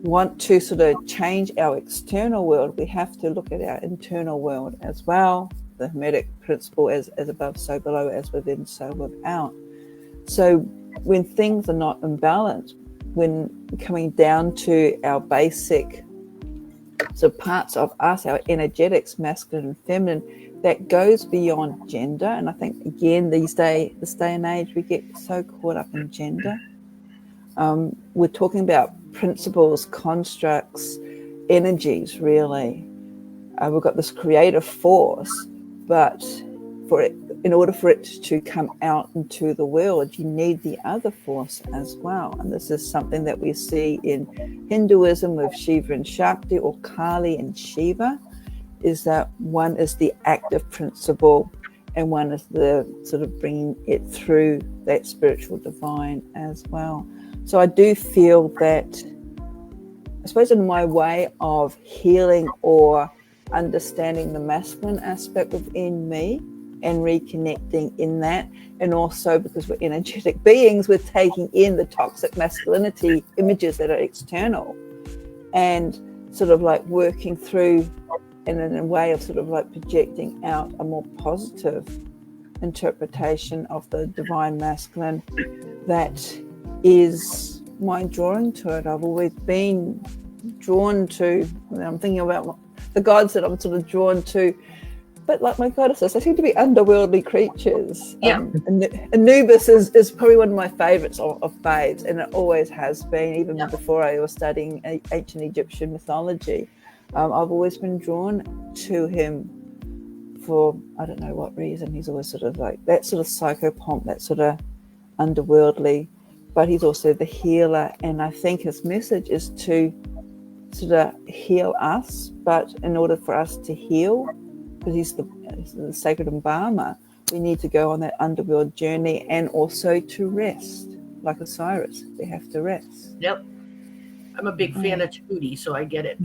want to sort of change our external world, we have to look at our internal world as well. The Hermetic principle, as above, so below, as within, so without. So when things are not in balance, when coming down to our basic sort of parts of us, our energetics, masculine and feminine, that goes beyond gender. And I think, again, this day and age, we get so caught up in gender. We're talking about principles, constructs, energies, really. We've got this creative force, but in order for it to come out into the world, you need the other force as well. And this is something that we see in Hinduism with Shiva and Shakti, or Kali and Shiva, is that one is the active principle and one is the sort of bringing it through that spiritual divine as well. So I do feel that, I suppose, in my way of healing or understanding the masculine aspect within me and reconnecting in that, and also because we're energetic beings, we're taking in the toxic masculinity images that are external and sort of like working through, and in a way of sort of like projecting out a more positive interpretation of the divine masculine. That is my drawing to it. I've always been drawn to, I'm thinking about the gods that I'm sort of drawn to. But like my goddesses, they seem to be underworldly creatures. Yeah. Anubis is probably one of my favorites of faves, and it always has been, even before I was studying ancient Egyptian mythology. I've always been drawn to him for, I don't know what reason. He's always sort of like that sort of psychopomp, that sort of underworldly, but he's also the healer. And I think his message is to sort of heal us, but in order for us to heal, because he's the sacred embalmer, we need to go on that underworld journey, and also to rest, like Osiris. We have to rest. Yep. I'm a big fan of Tahuti, so I get it.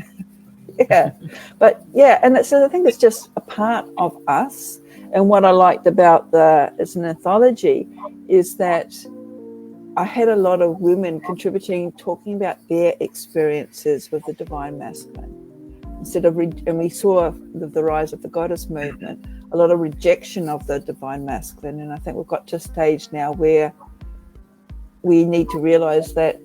Yeah, but and so I think it's just a part of us. And what I liked about it's an anthology is that I had a lot of women contributing, talking about their experiences with the divine masculine. And we saw the rise of the goddess movement, a lot of rejection of the divine masculine. And I think we've got to a stage now where we need to realize that,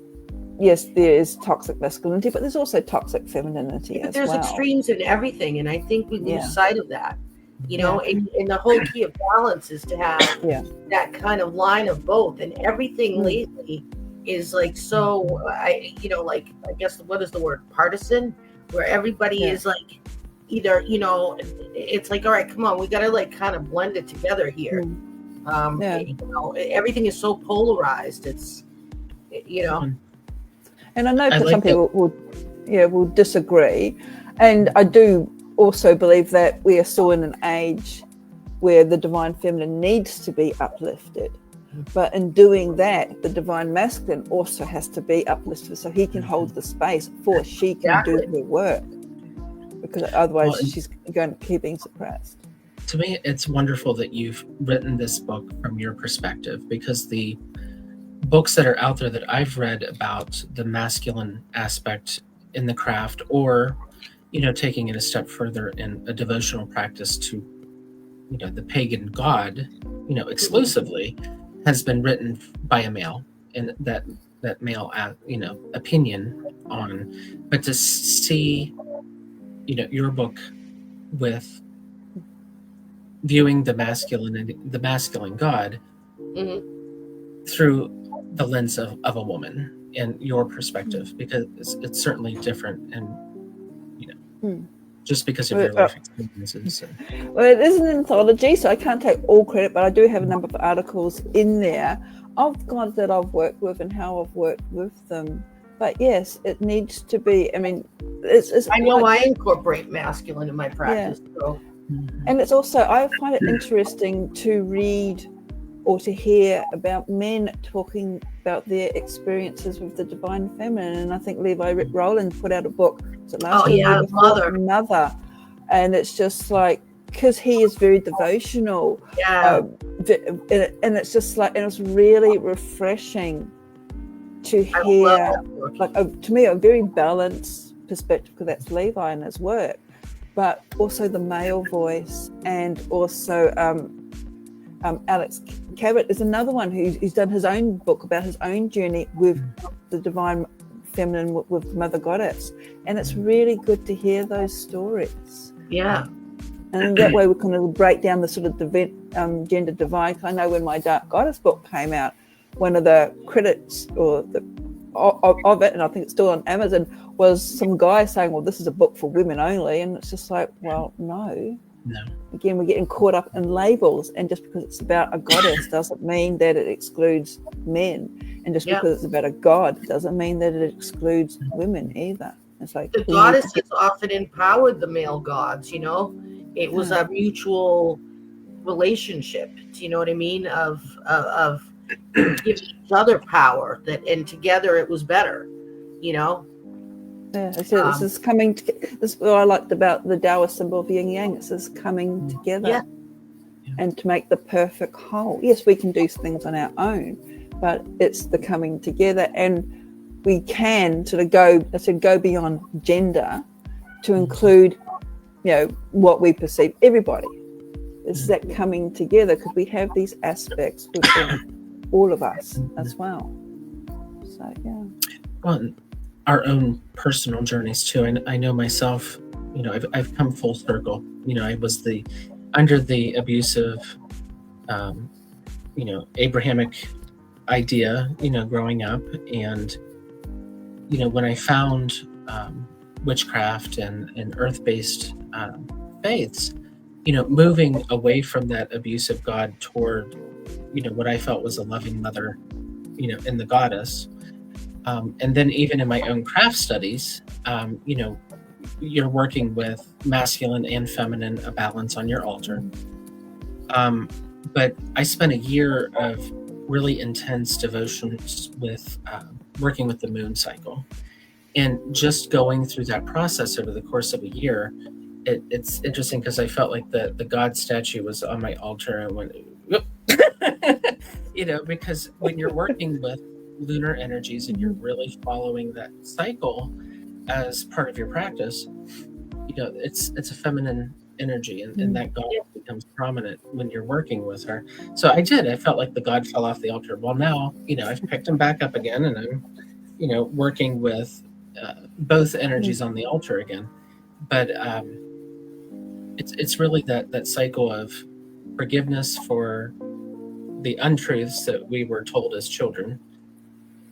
yes, there is toxic masculinity, but there's also toxic femininity as well. There's extremes in everything, and I think we lose sight of that. You know, and the whole key of balance is to have that kind of line of both. And everything lately is like I guess, what is the word? Partisan, where everybody is like either, it's like, all right, come on, we got to like kind of blend it together here. Everything is so polarized. It's, And I know that some people will disagree. And I do also believe that we are still in an age where the divine feminine needs to be uplifted. But in doing that, the divine masculine also has to be uplifted so he can hold the space for she can do her work. Because otherwise she's going to keep being suppressed. To me, it's wonderful that you've written this book from your perspective, because the books that are out there that I've read about the masculine aspect in the craft, or taking it a step further in a devotional practice to the pagan god exclusively, has been written by a male, and that male opinion on. But to see your book with viewing the masculine god through the lens of a woman and your perspective, because it's certainly different, and just because of your life experiences. Well, it is an anthology, so I can't take all credit, but I do have a number of articles in there of gods that I've worked with and how I've worked with them. But yes, it needs to be. I mean, I know I incorporate masculine in my practice. So. And it's also, I find it interesting to read or to hear about men talking about their experiences with the divine feminine. And I think Levi Rowland put out a book. Mother. And it's just like, because he is very devotional. And it's just like, and it's really refreshing to hear, to me, a very balanced perspective, because that's Levi and his work, but also the male voice. And also Alex Cabot is another one who's done his own book about his own journey with the divine feminine, with Mother Goddess. And it's really good to hear those stories. Yeah. And that way we kind of break down the sort of gender divide. I know when my Dark Goddess book came out, one of the critics of it, and I think it's still on Amazon, was some guy saying, well, this is a book for women only. And it's just like, well, no. Again, we're getting caught up in labels, and just because it's about a goddess doesn't mean that it excludes men, and just because it's about a god doesn't mean that it excludes women either. It's like the goddesses often empowered the male gods. It was a mutual relationship. Do you know what I mean? Of giving each other power, and together it was better. Yeah, so this is coming. This is what I liked about the Taoist symbol of yin yang. This is coming together, and to make the perfect whole. Yes, we can do things on our own, but it's the coming together, and we can sort of go beyond gender to include, what we perceive. Everybody. It's that coming together, because we have these aspects within all of us as well. So Well, our own personal journeys too. I know myself, I've come full circle. I was under the abusive, Abrahamic idea, growing up. And, when I found witchcraft and earth-based faiths, moving away from that abusive God toward, what I felt was a loving mother, in the goddess. And then even in my own craft studies, you're working with masculine and feminine, a balance on your altar. But I spent a year of really intense devotions with working with the moon cycle. And just going through that process over the course of a year, it's interesting because I felt like the God statue was on my altar and went, whoop. Because when you're working with lunar energies and you're really following that cycle as part of your practice, it's a feminine energy, and that God becomes prominent when you're working with her. So I felt like the God fell off the altar. Well, now, I've picked him back up again, and I'm, working with both energies on the altar again. But it's really that cycle of forgiveness for the untruths that we were told as children,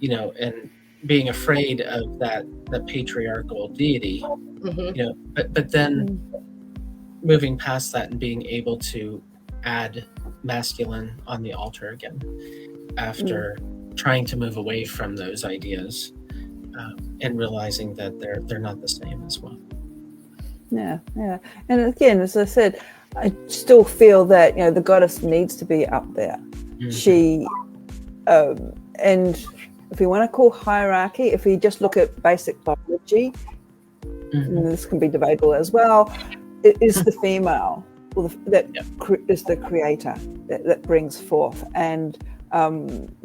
and being afraid of that patriarchal deity, but then moving past that and being able to add masculine on the altar again after trying to move away from those ideas, and realizing that they're not the same as well. Yeah. And again, as I said, I still feel that the goddess needs to be up there. She and if we want to call hierarchy, if we just look at basic biology, and this can be debatable as well, it is the female is the creator that brings forth. And I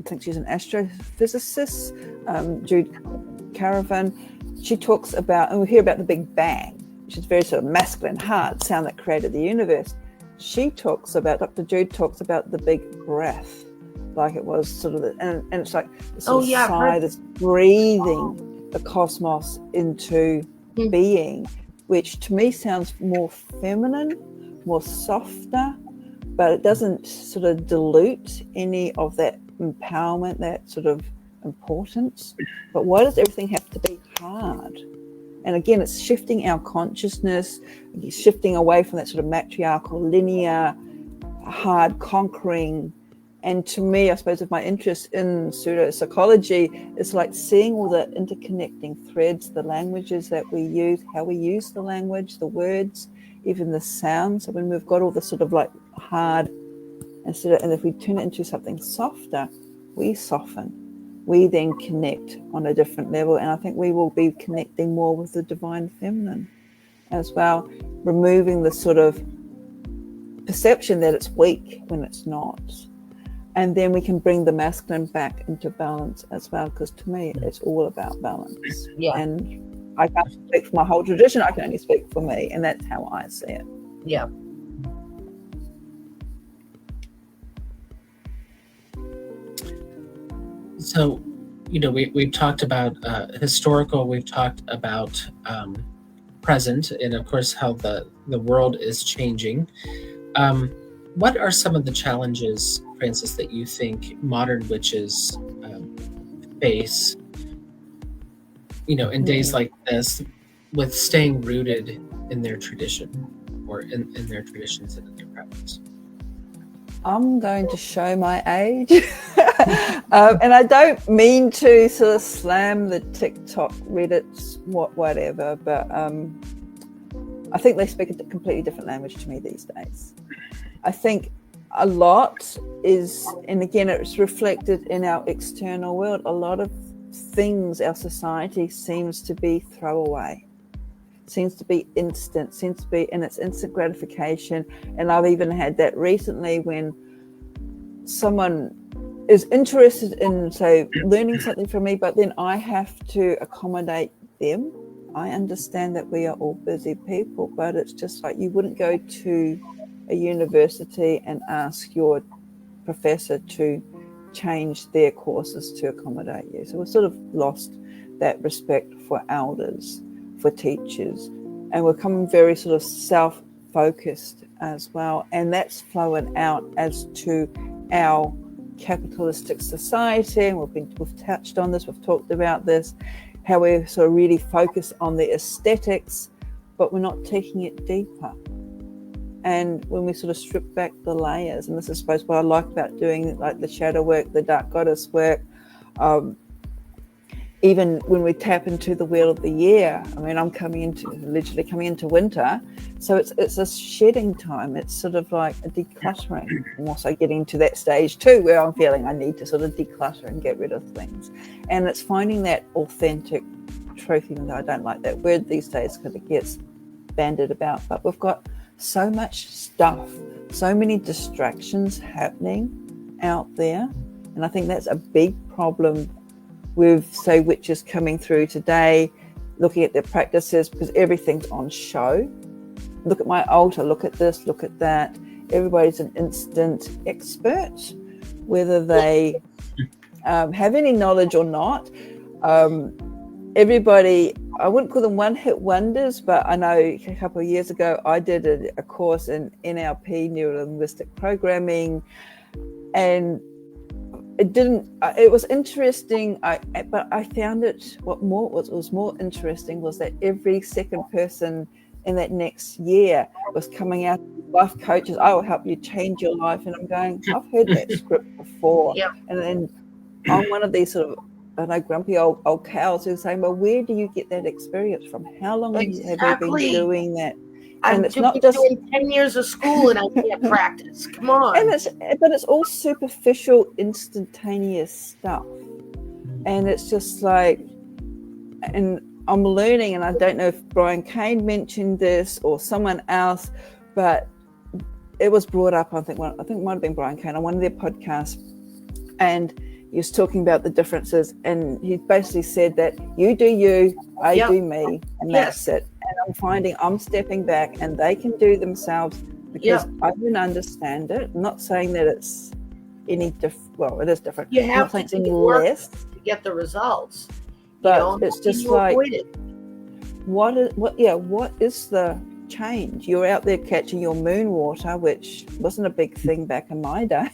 think she's an astrophysicist, Jude Caravan. She talks about, and we hear about the Big Bang, which is very sort of masculine, hard sound that created the universe. Dr. Jude talks about the big breath, like it was sort of, and it's like this sigh, this breathing the cosmos into being, which to me sounds more feminine, more softer, but it doesn't sort of dilute any of that empowerment, that sort of importance. But why does everything have to be hard? And again, it's shifting our consciousness, shifting away from that sort of matriarchal, linear, hard conquering. And to me, I suppose, of my interest in pseudo-psychology, it's like seeing all the interconnecting threads, the languages that we use, how we use the language, the words, even the sounds. So when we've got all the sort of like hard, and if we turn it into something softer, we soften. We then connect on a different level. And I think we will be connecting more with the divine feminine as well, removing the sort of perception that it's weak when it's not. And then we can bring the masculine back into balance as well, because to me, it's all about balance. Yeah. And I can't speak for my whole tradition. I can only speak for me. And that's how I see it. Yeah. So, we've talked about historical, we've talked about present, and of course how the world is changing. What are some of the challenges, Frances, that you think modern witches face, in days like this, with staying rooted in their tradition or in their traditions and in their practice? I'm going to show my age. And I don't mean to sort of slam the TikTok, Reddits, whatever, but I think they speak a completely different language to me these days. I think a lot is, and again, it's reflected in our external world, a lot of things our society seems to be throwaway, seems to be instant, seems to be, and it's instant gratification. And I've even had that recently when someone is interested in, say, learning something from me, but then I have to accommodate them. I understand that we are all busy people, but it's just like you wouldn't go to a university and ask your professor to change their courses to accommodate you. So we've sort of lost that respect for elders, for teachers, and we're becoming very sort of self-focused as well, and that's flowing out as to our capitalistic society. And we've touched on this, we've talked about this, how we're sort of really focused on the aesthetics, but we're not taking it deeper. And when we sort of strip back the layers, and this is supposed what I like about doing like the shadow work, the dark goddess work, even when we tap into the wheel of the year, I mean, I'm literally coming into winter, so it's a shedding time. It's sort of like a decluttering. I'm also getting to that stage too, where I'm feeling I need to sort of declutter and get rid of things. And it's finding that authentic truth, even though I don't like that word these days because it gets bandied about. But we've got so much stuff, so many distractions happening out there. And I think that's a big problem with, say, witches coming through today, looking at their practices, because everything's on show. Look at my altar, look at this, look at that. Everybody's an instant expert, whether they have any knowledge or not. Everybody, I wouldn't call them one-hit wonders, but I know a couple of years ago I did a course in NLP, Neuro-Linguistic Programming, and it was interesting, but I found what was more interesting was that every second person in that next year was coming out, life coaches, I will help you change your life. And I'm going, I've heard that script before. Yeah. And then I'm one of these sort of, I know, grumpy old cows who are saying, well, where do you get that experience from? How long have you been doing that? And it's not just doing 10 years of school and I can't practice. Come on. But it's all superficial, instantaneous stuff. And it's just like, and I'm learning, and I don't know if Brian Cain mentioned this or someone else, but it was brought up, I think it might have been Brian Cain on one of their podcasts, and he was talking about the differences, and he basically said that you do you, I do me, and that's it. And I'm finding I'm stepping back and they can do themselves because I don't understand it. I'm not saying that it's any different. Well, it is different. You have to do less to get the results. But it's just like, what is the change? You're out there catching your moon water, which wasn't a big thing back in my day.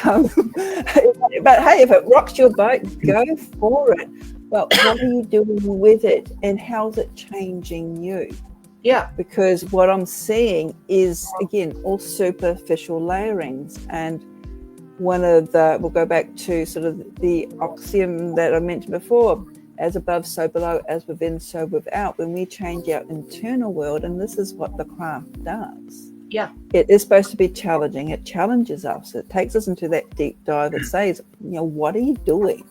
But hey, if it rocks your boat, go for it. Well, what are you doing with it, and how's it changing you? Yeah. Because what I'm seeing is, again, all superficial layerings. And we'll go back to sort of the axiom that I mentioned before, as above, so below, as within, so without. When we change our internal world, and this is what the craft does. Yeah. It is supposed to be challenging. It challenges us. It takes us into that deep dive. It says, what are you doing?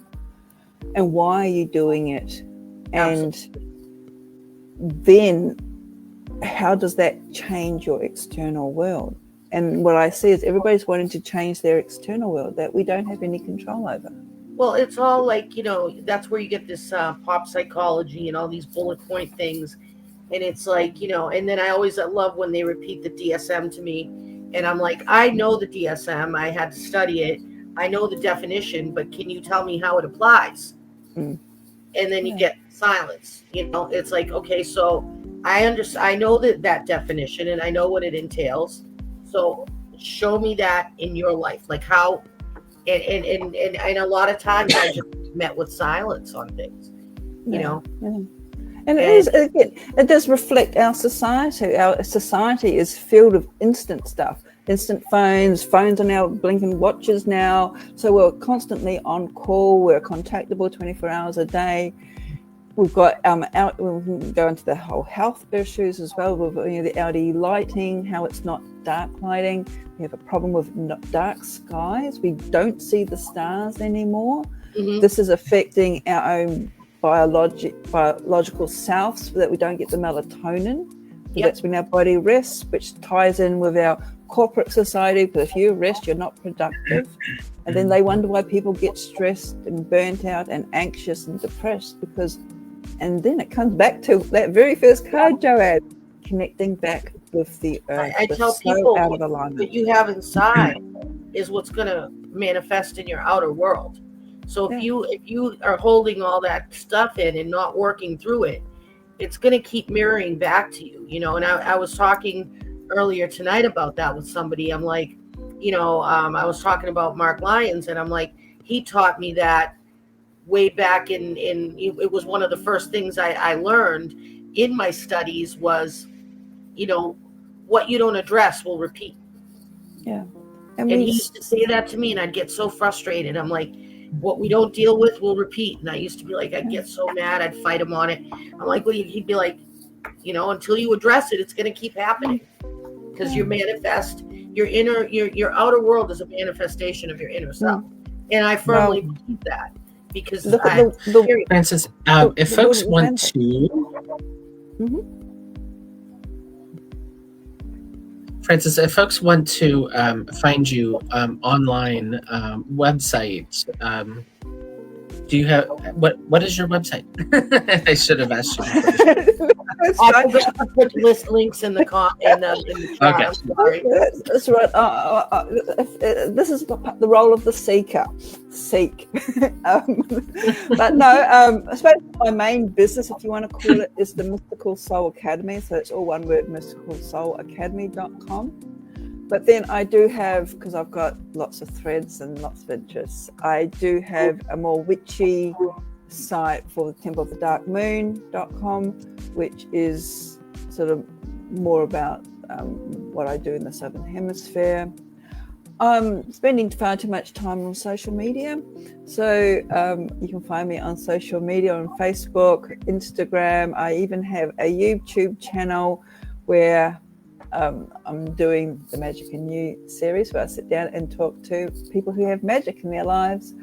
And why are you doing it? And then how does that change your external world? And what I see is everybody's wanting to change their external world that we don't have any control over. Well, it's all like, that's where you get this pop psychology and all these bullet point things. And it's like, and then I always love when they repeat the DSM to me. And I'm like, I know the DSM. I had to study it. I know the definition, but can you tell me how it applies? And then you get silence. It's like, okay, so I know that definition and I know what it entails. So show me that in your life, like how, and a lot of times I just met with silence on things, Yeah. And it does reflect our society. Our society is filled with instant stuff, instant phones on our blinking watches now. So we're constantly on call. We're contactable 24 hours a day. We've got we can go into the whole health issues as well with the LED lighting, how it's not dark lighting. We have a problem with dark skies. We don't see the stars anymore. Mm-hmm. This is affecting our own biological selves, so that we don't get the melatonin. So that's when our body rests, which ties in with our corporate society, because if you rest, you're not productive. And then they wonder why people get stressed and burnt out and anxious and depressed, and then it comes back to that very first card, Joanne, connecting back with the earth. I tell people what you have inside is what's going to manifest in your outer world. So if you are holding all that stuff in and not working through it, it's going to keep mirroring back to you, you know. And I was talking earlier tonight about that with somebody. I'm like, you know, I was talking about Mark Lyons, and I'm like, he taught me that way back in it was one of the first things I learned in my studies was, you know, what you don't address will repeat. Yeah. And he used to say that to me, and I'd get so frustrated. I'm like, what we don't deal with will repeat. And I used to be like, I'd get so mad, I'd fight him on it. I'm like, well, he'd be like, you know, until you address it, it's going to keep happening, because you manifest your outer world is a manifestation of your inner self. And I firmly believe that, because Frances, if folks want to, Frances, if folks want to find you online, website, do you have what is your website? I should have asked you. I'll put links in the chat. Okay. I'm sorry. That's right. This is the role of the seeker. Seek. But no, I suppose my main business, if you want to call it, is the Mystical Soul Academy. So it's all one word, mysticalsoulacademy.com. But then I do have, because I've got lots of threads and lots of interests, I do have a more witchy site for the Temple of the Dark Moon.com, which is sort of more about what I do in the Southern Hemisphere. I'm spending far too much time on social media. So you can find me on social media, on Facebook, Instagram. I even have a YouTube channel where I'm doing the Magic in You series, where I sit down and talk to people who have magic in their lives.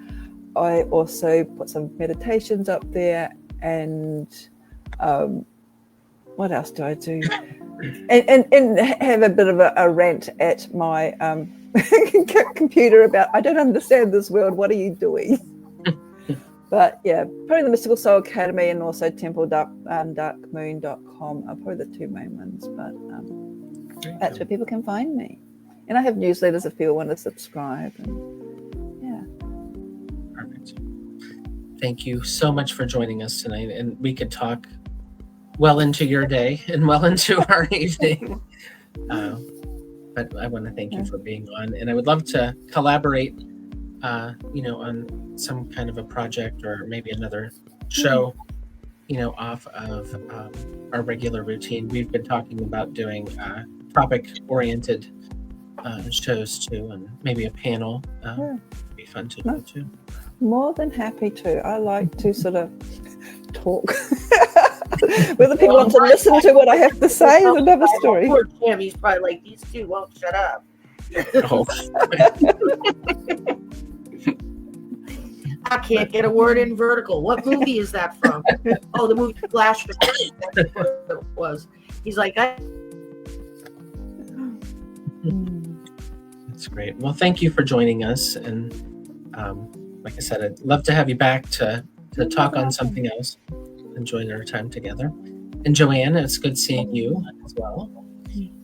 I also put some meditations up there, and what else do I do? And have a bit of a rant at my computer about, I don't understand this world, what are you doing? But yeah, probably the Mystical Soul Academy, and also templedarkmoon.com are probably the two main ones. But that's where people can find me. And I have newsletters if people want to subscribe. And perfect. Thank you so much for joining us tonight. And we could talk well into your day and well into our evening. But I want to thank you for being on. And I would love to collaborate, on some kind of a project, or maybe another show, off of our regular routine. We've been talking about doing topic-oriented shows too, and maybe a panel. Would be fun to do too. More than happy to. I like to sort of talk. Whether people want to listen to what I have to say is another story. Poor Tim, he's probably like, these two won't shut up. Oh. I can't get a word in vertical. What movie is that from? Oh, the movie Flash. That's what it was. He's like, That's great. Well, thank you for joining us. And like I said, I'd love to have you back to talk on something else. Enjoyed our time together. And Joanne, it's good seeing you as well.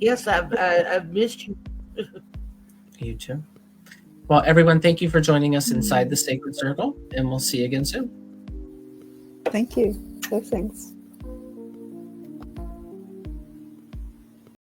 Yes, I've missed you. You too. Well, everyone, thank you for joining us inside the Sacred Circle, and we'll see you again soon. Thank you. Blessings.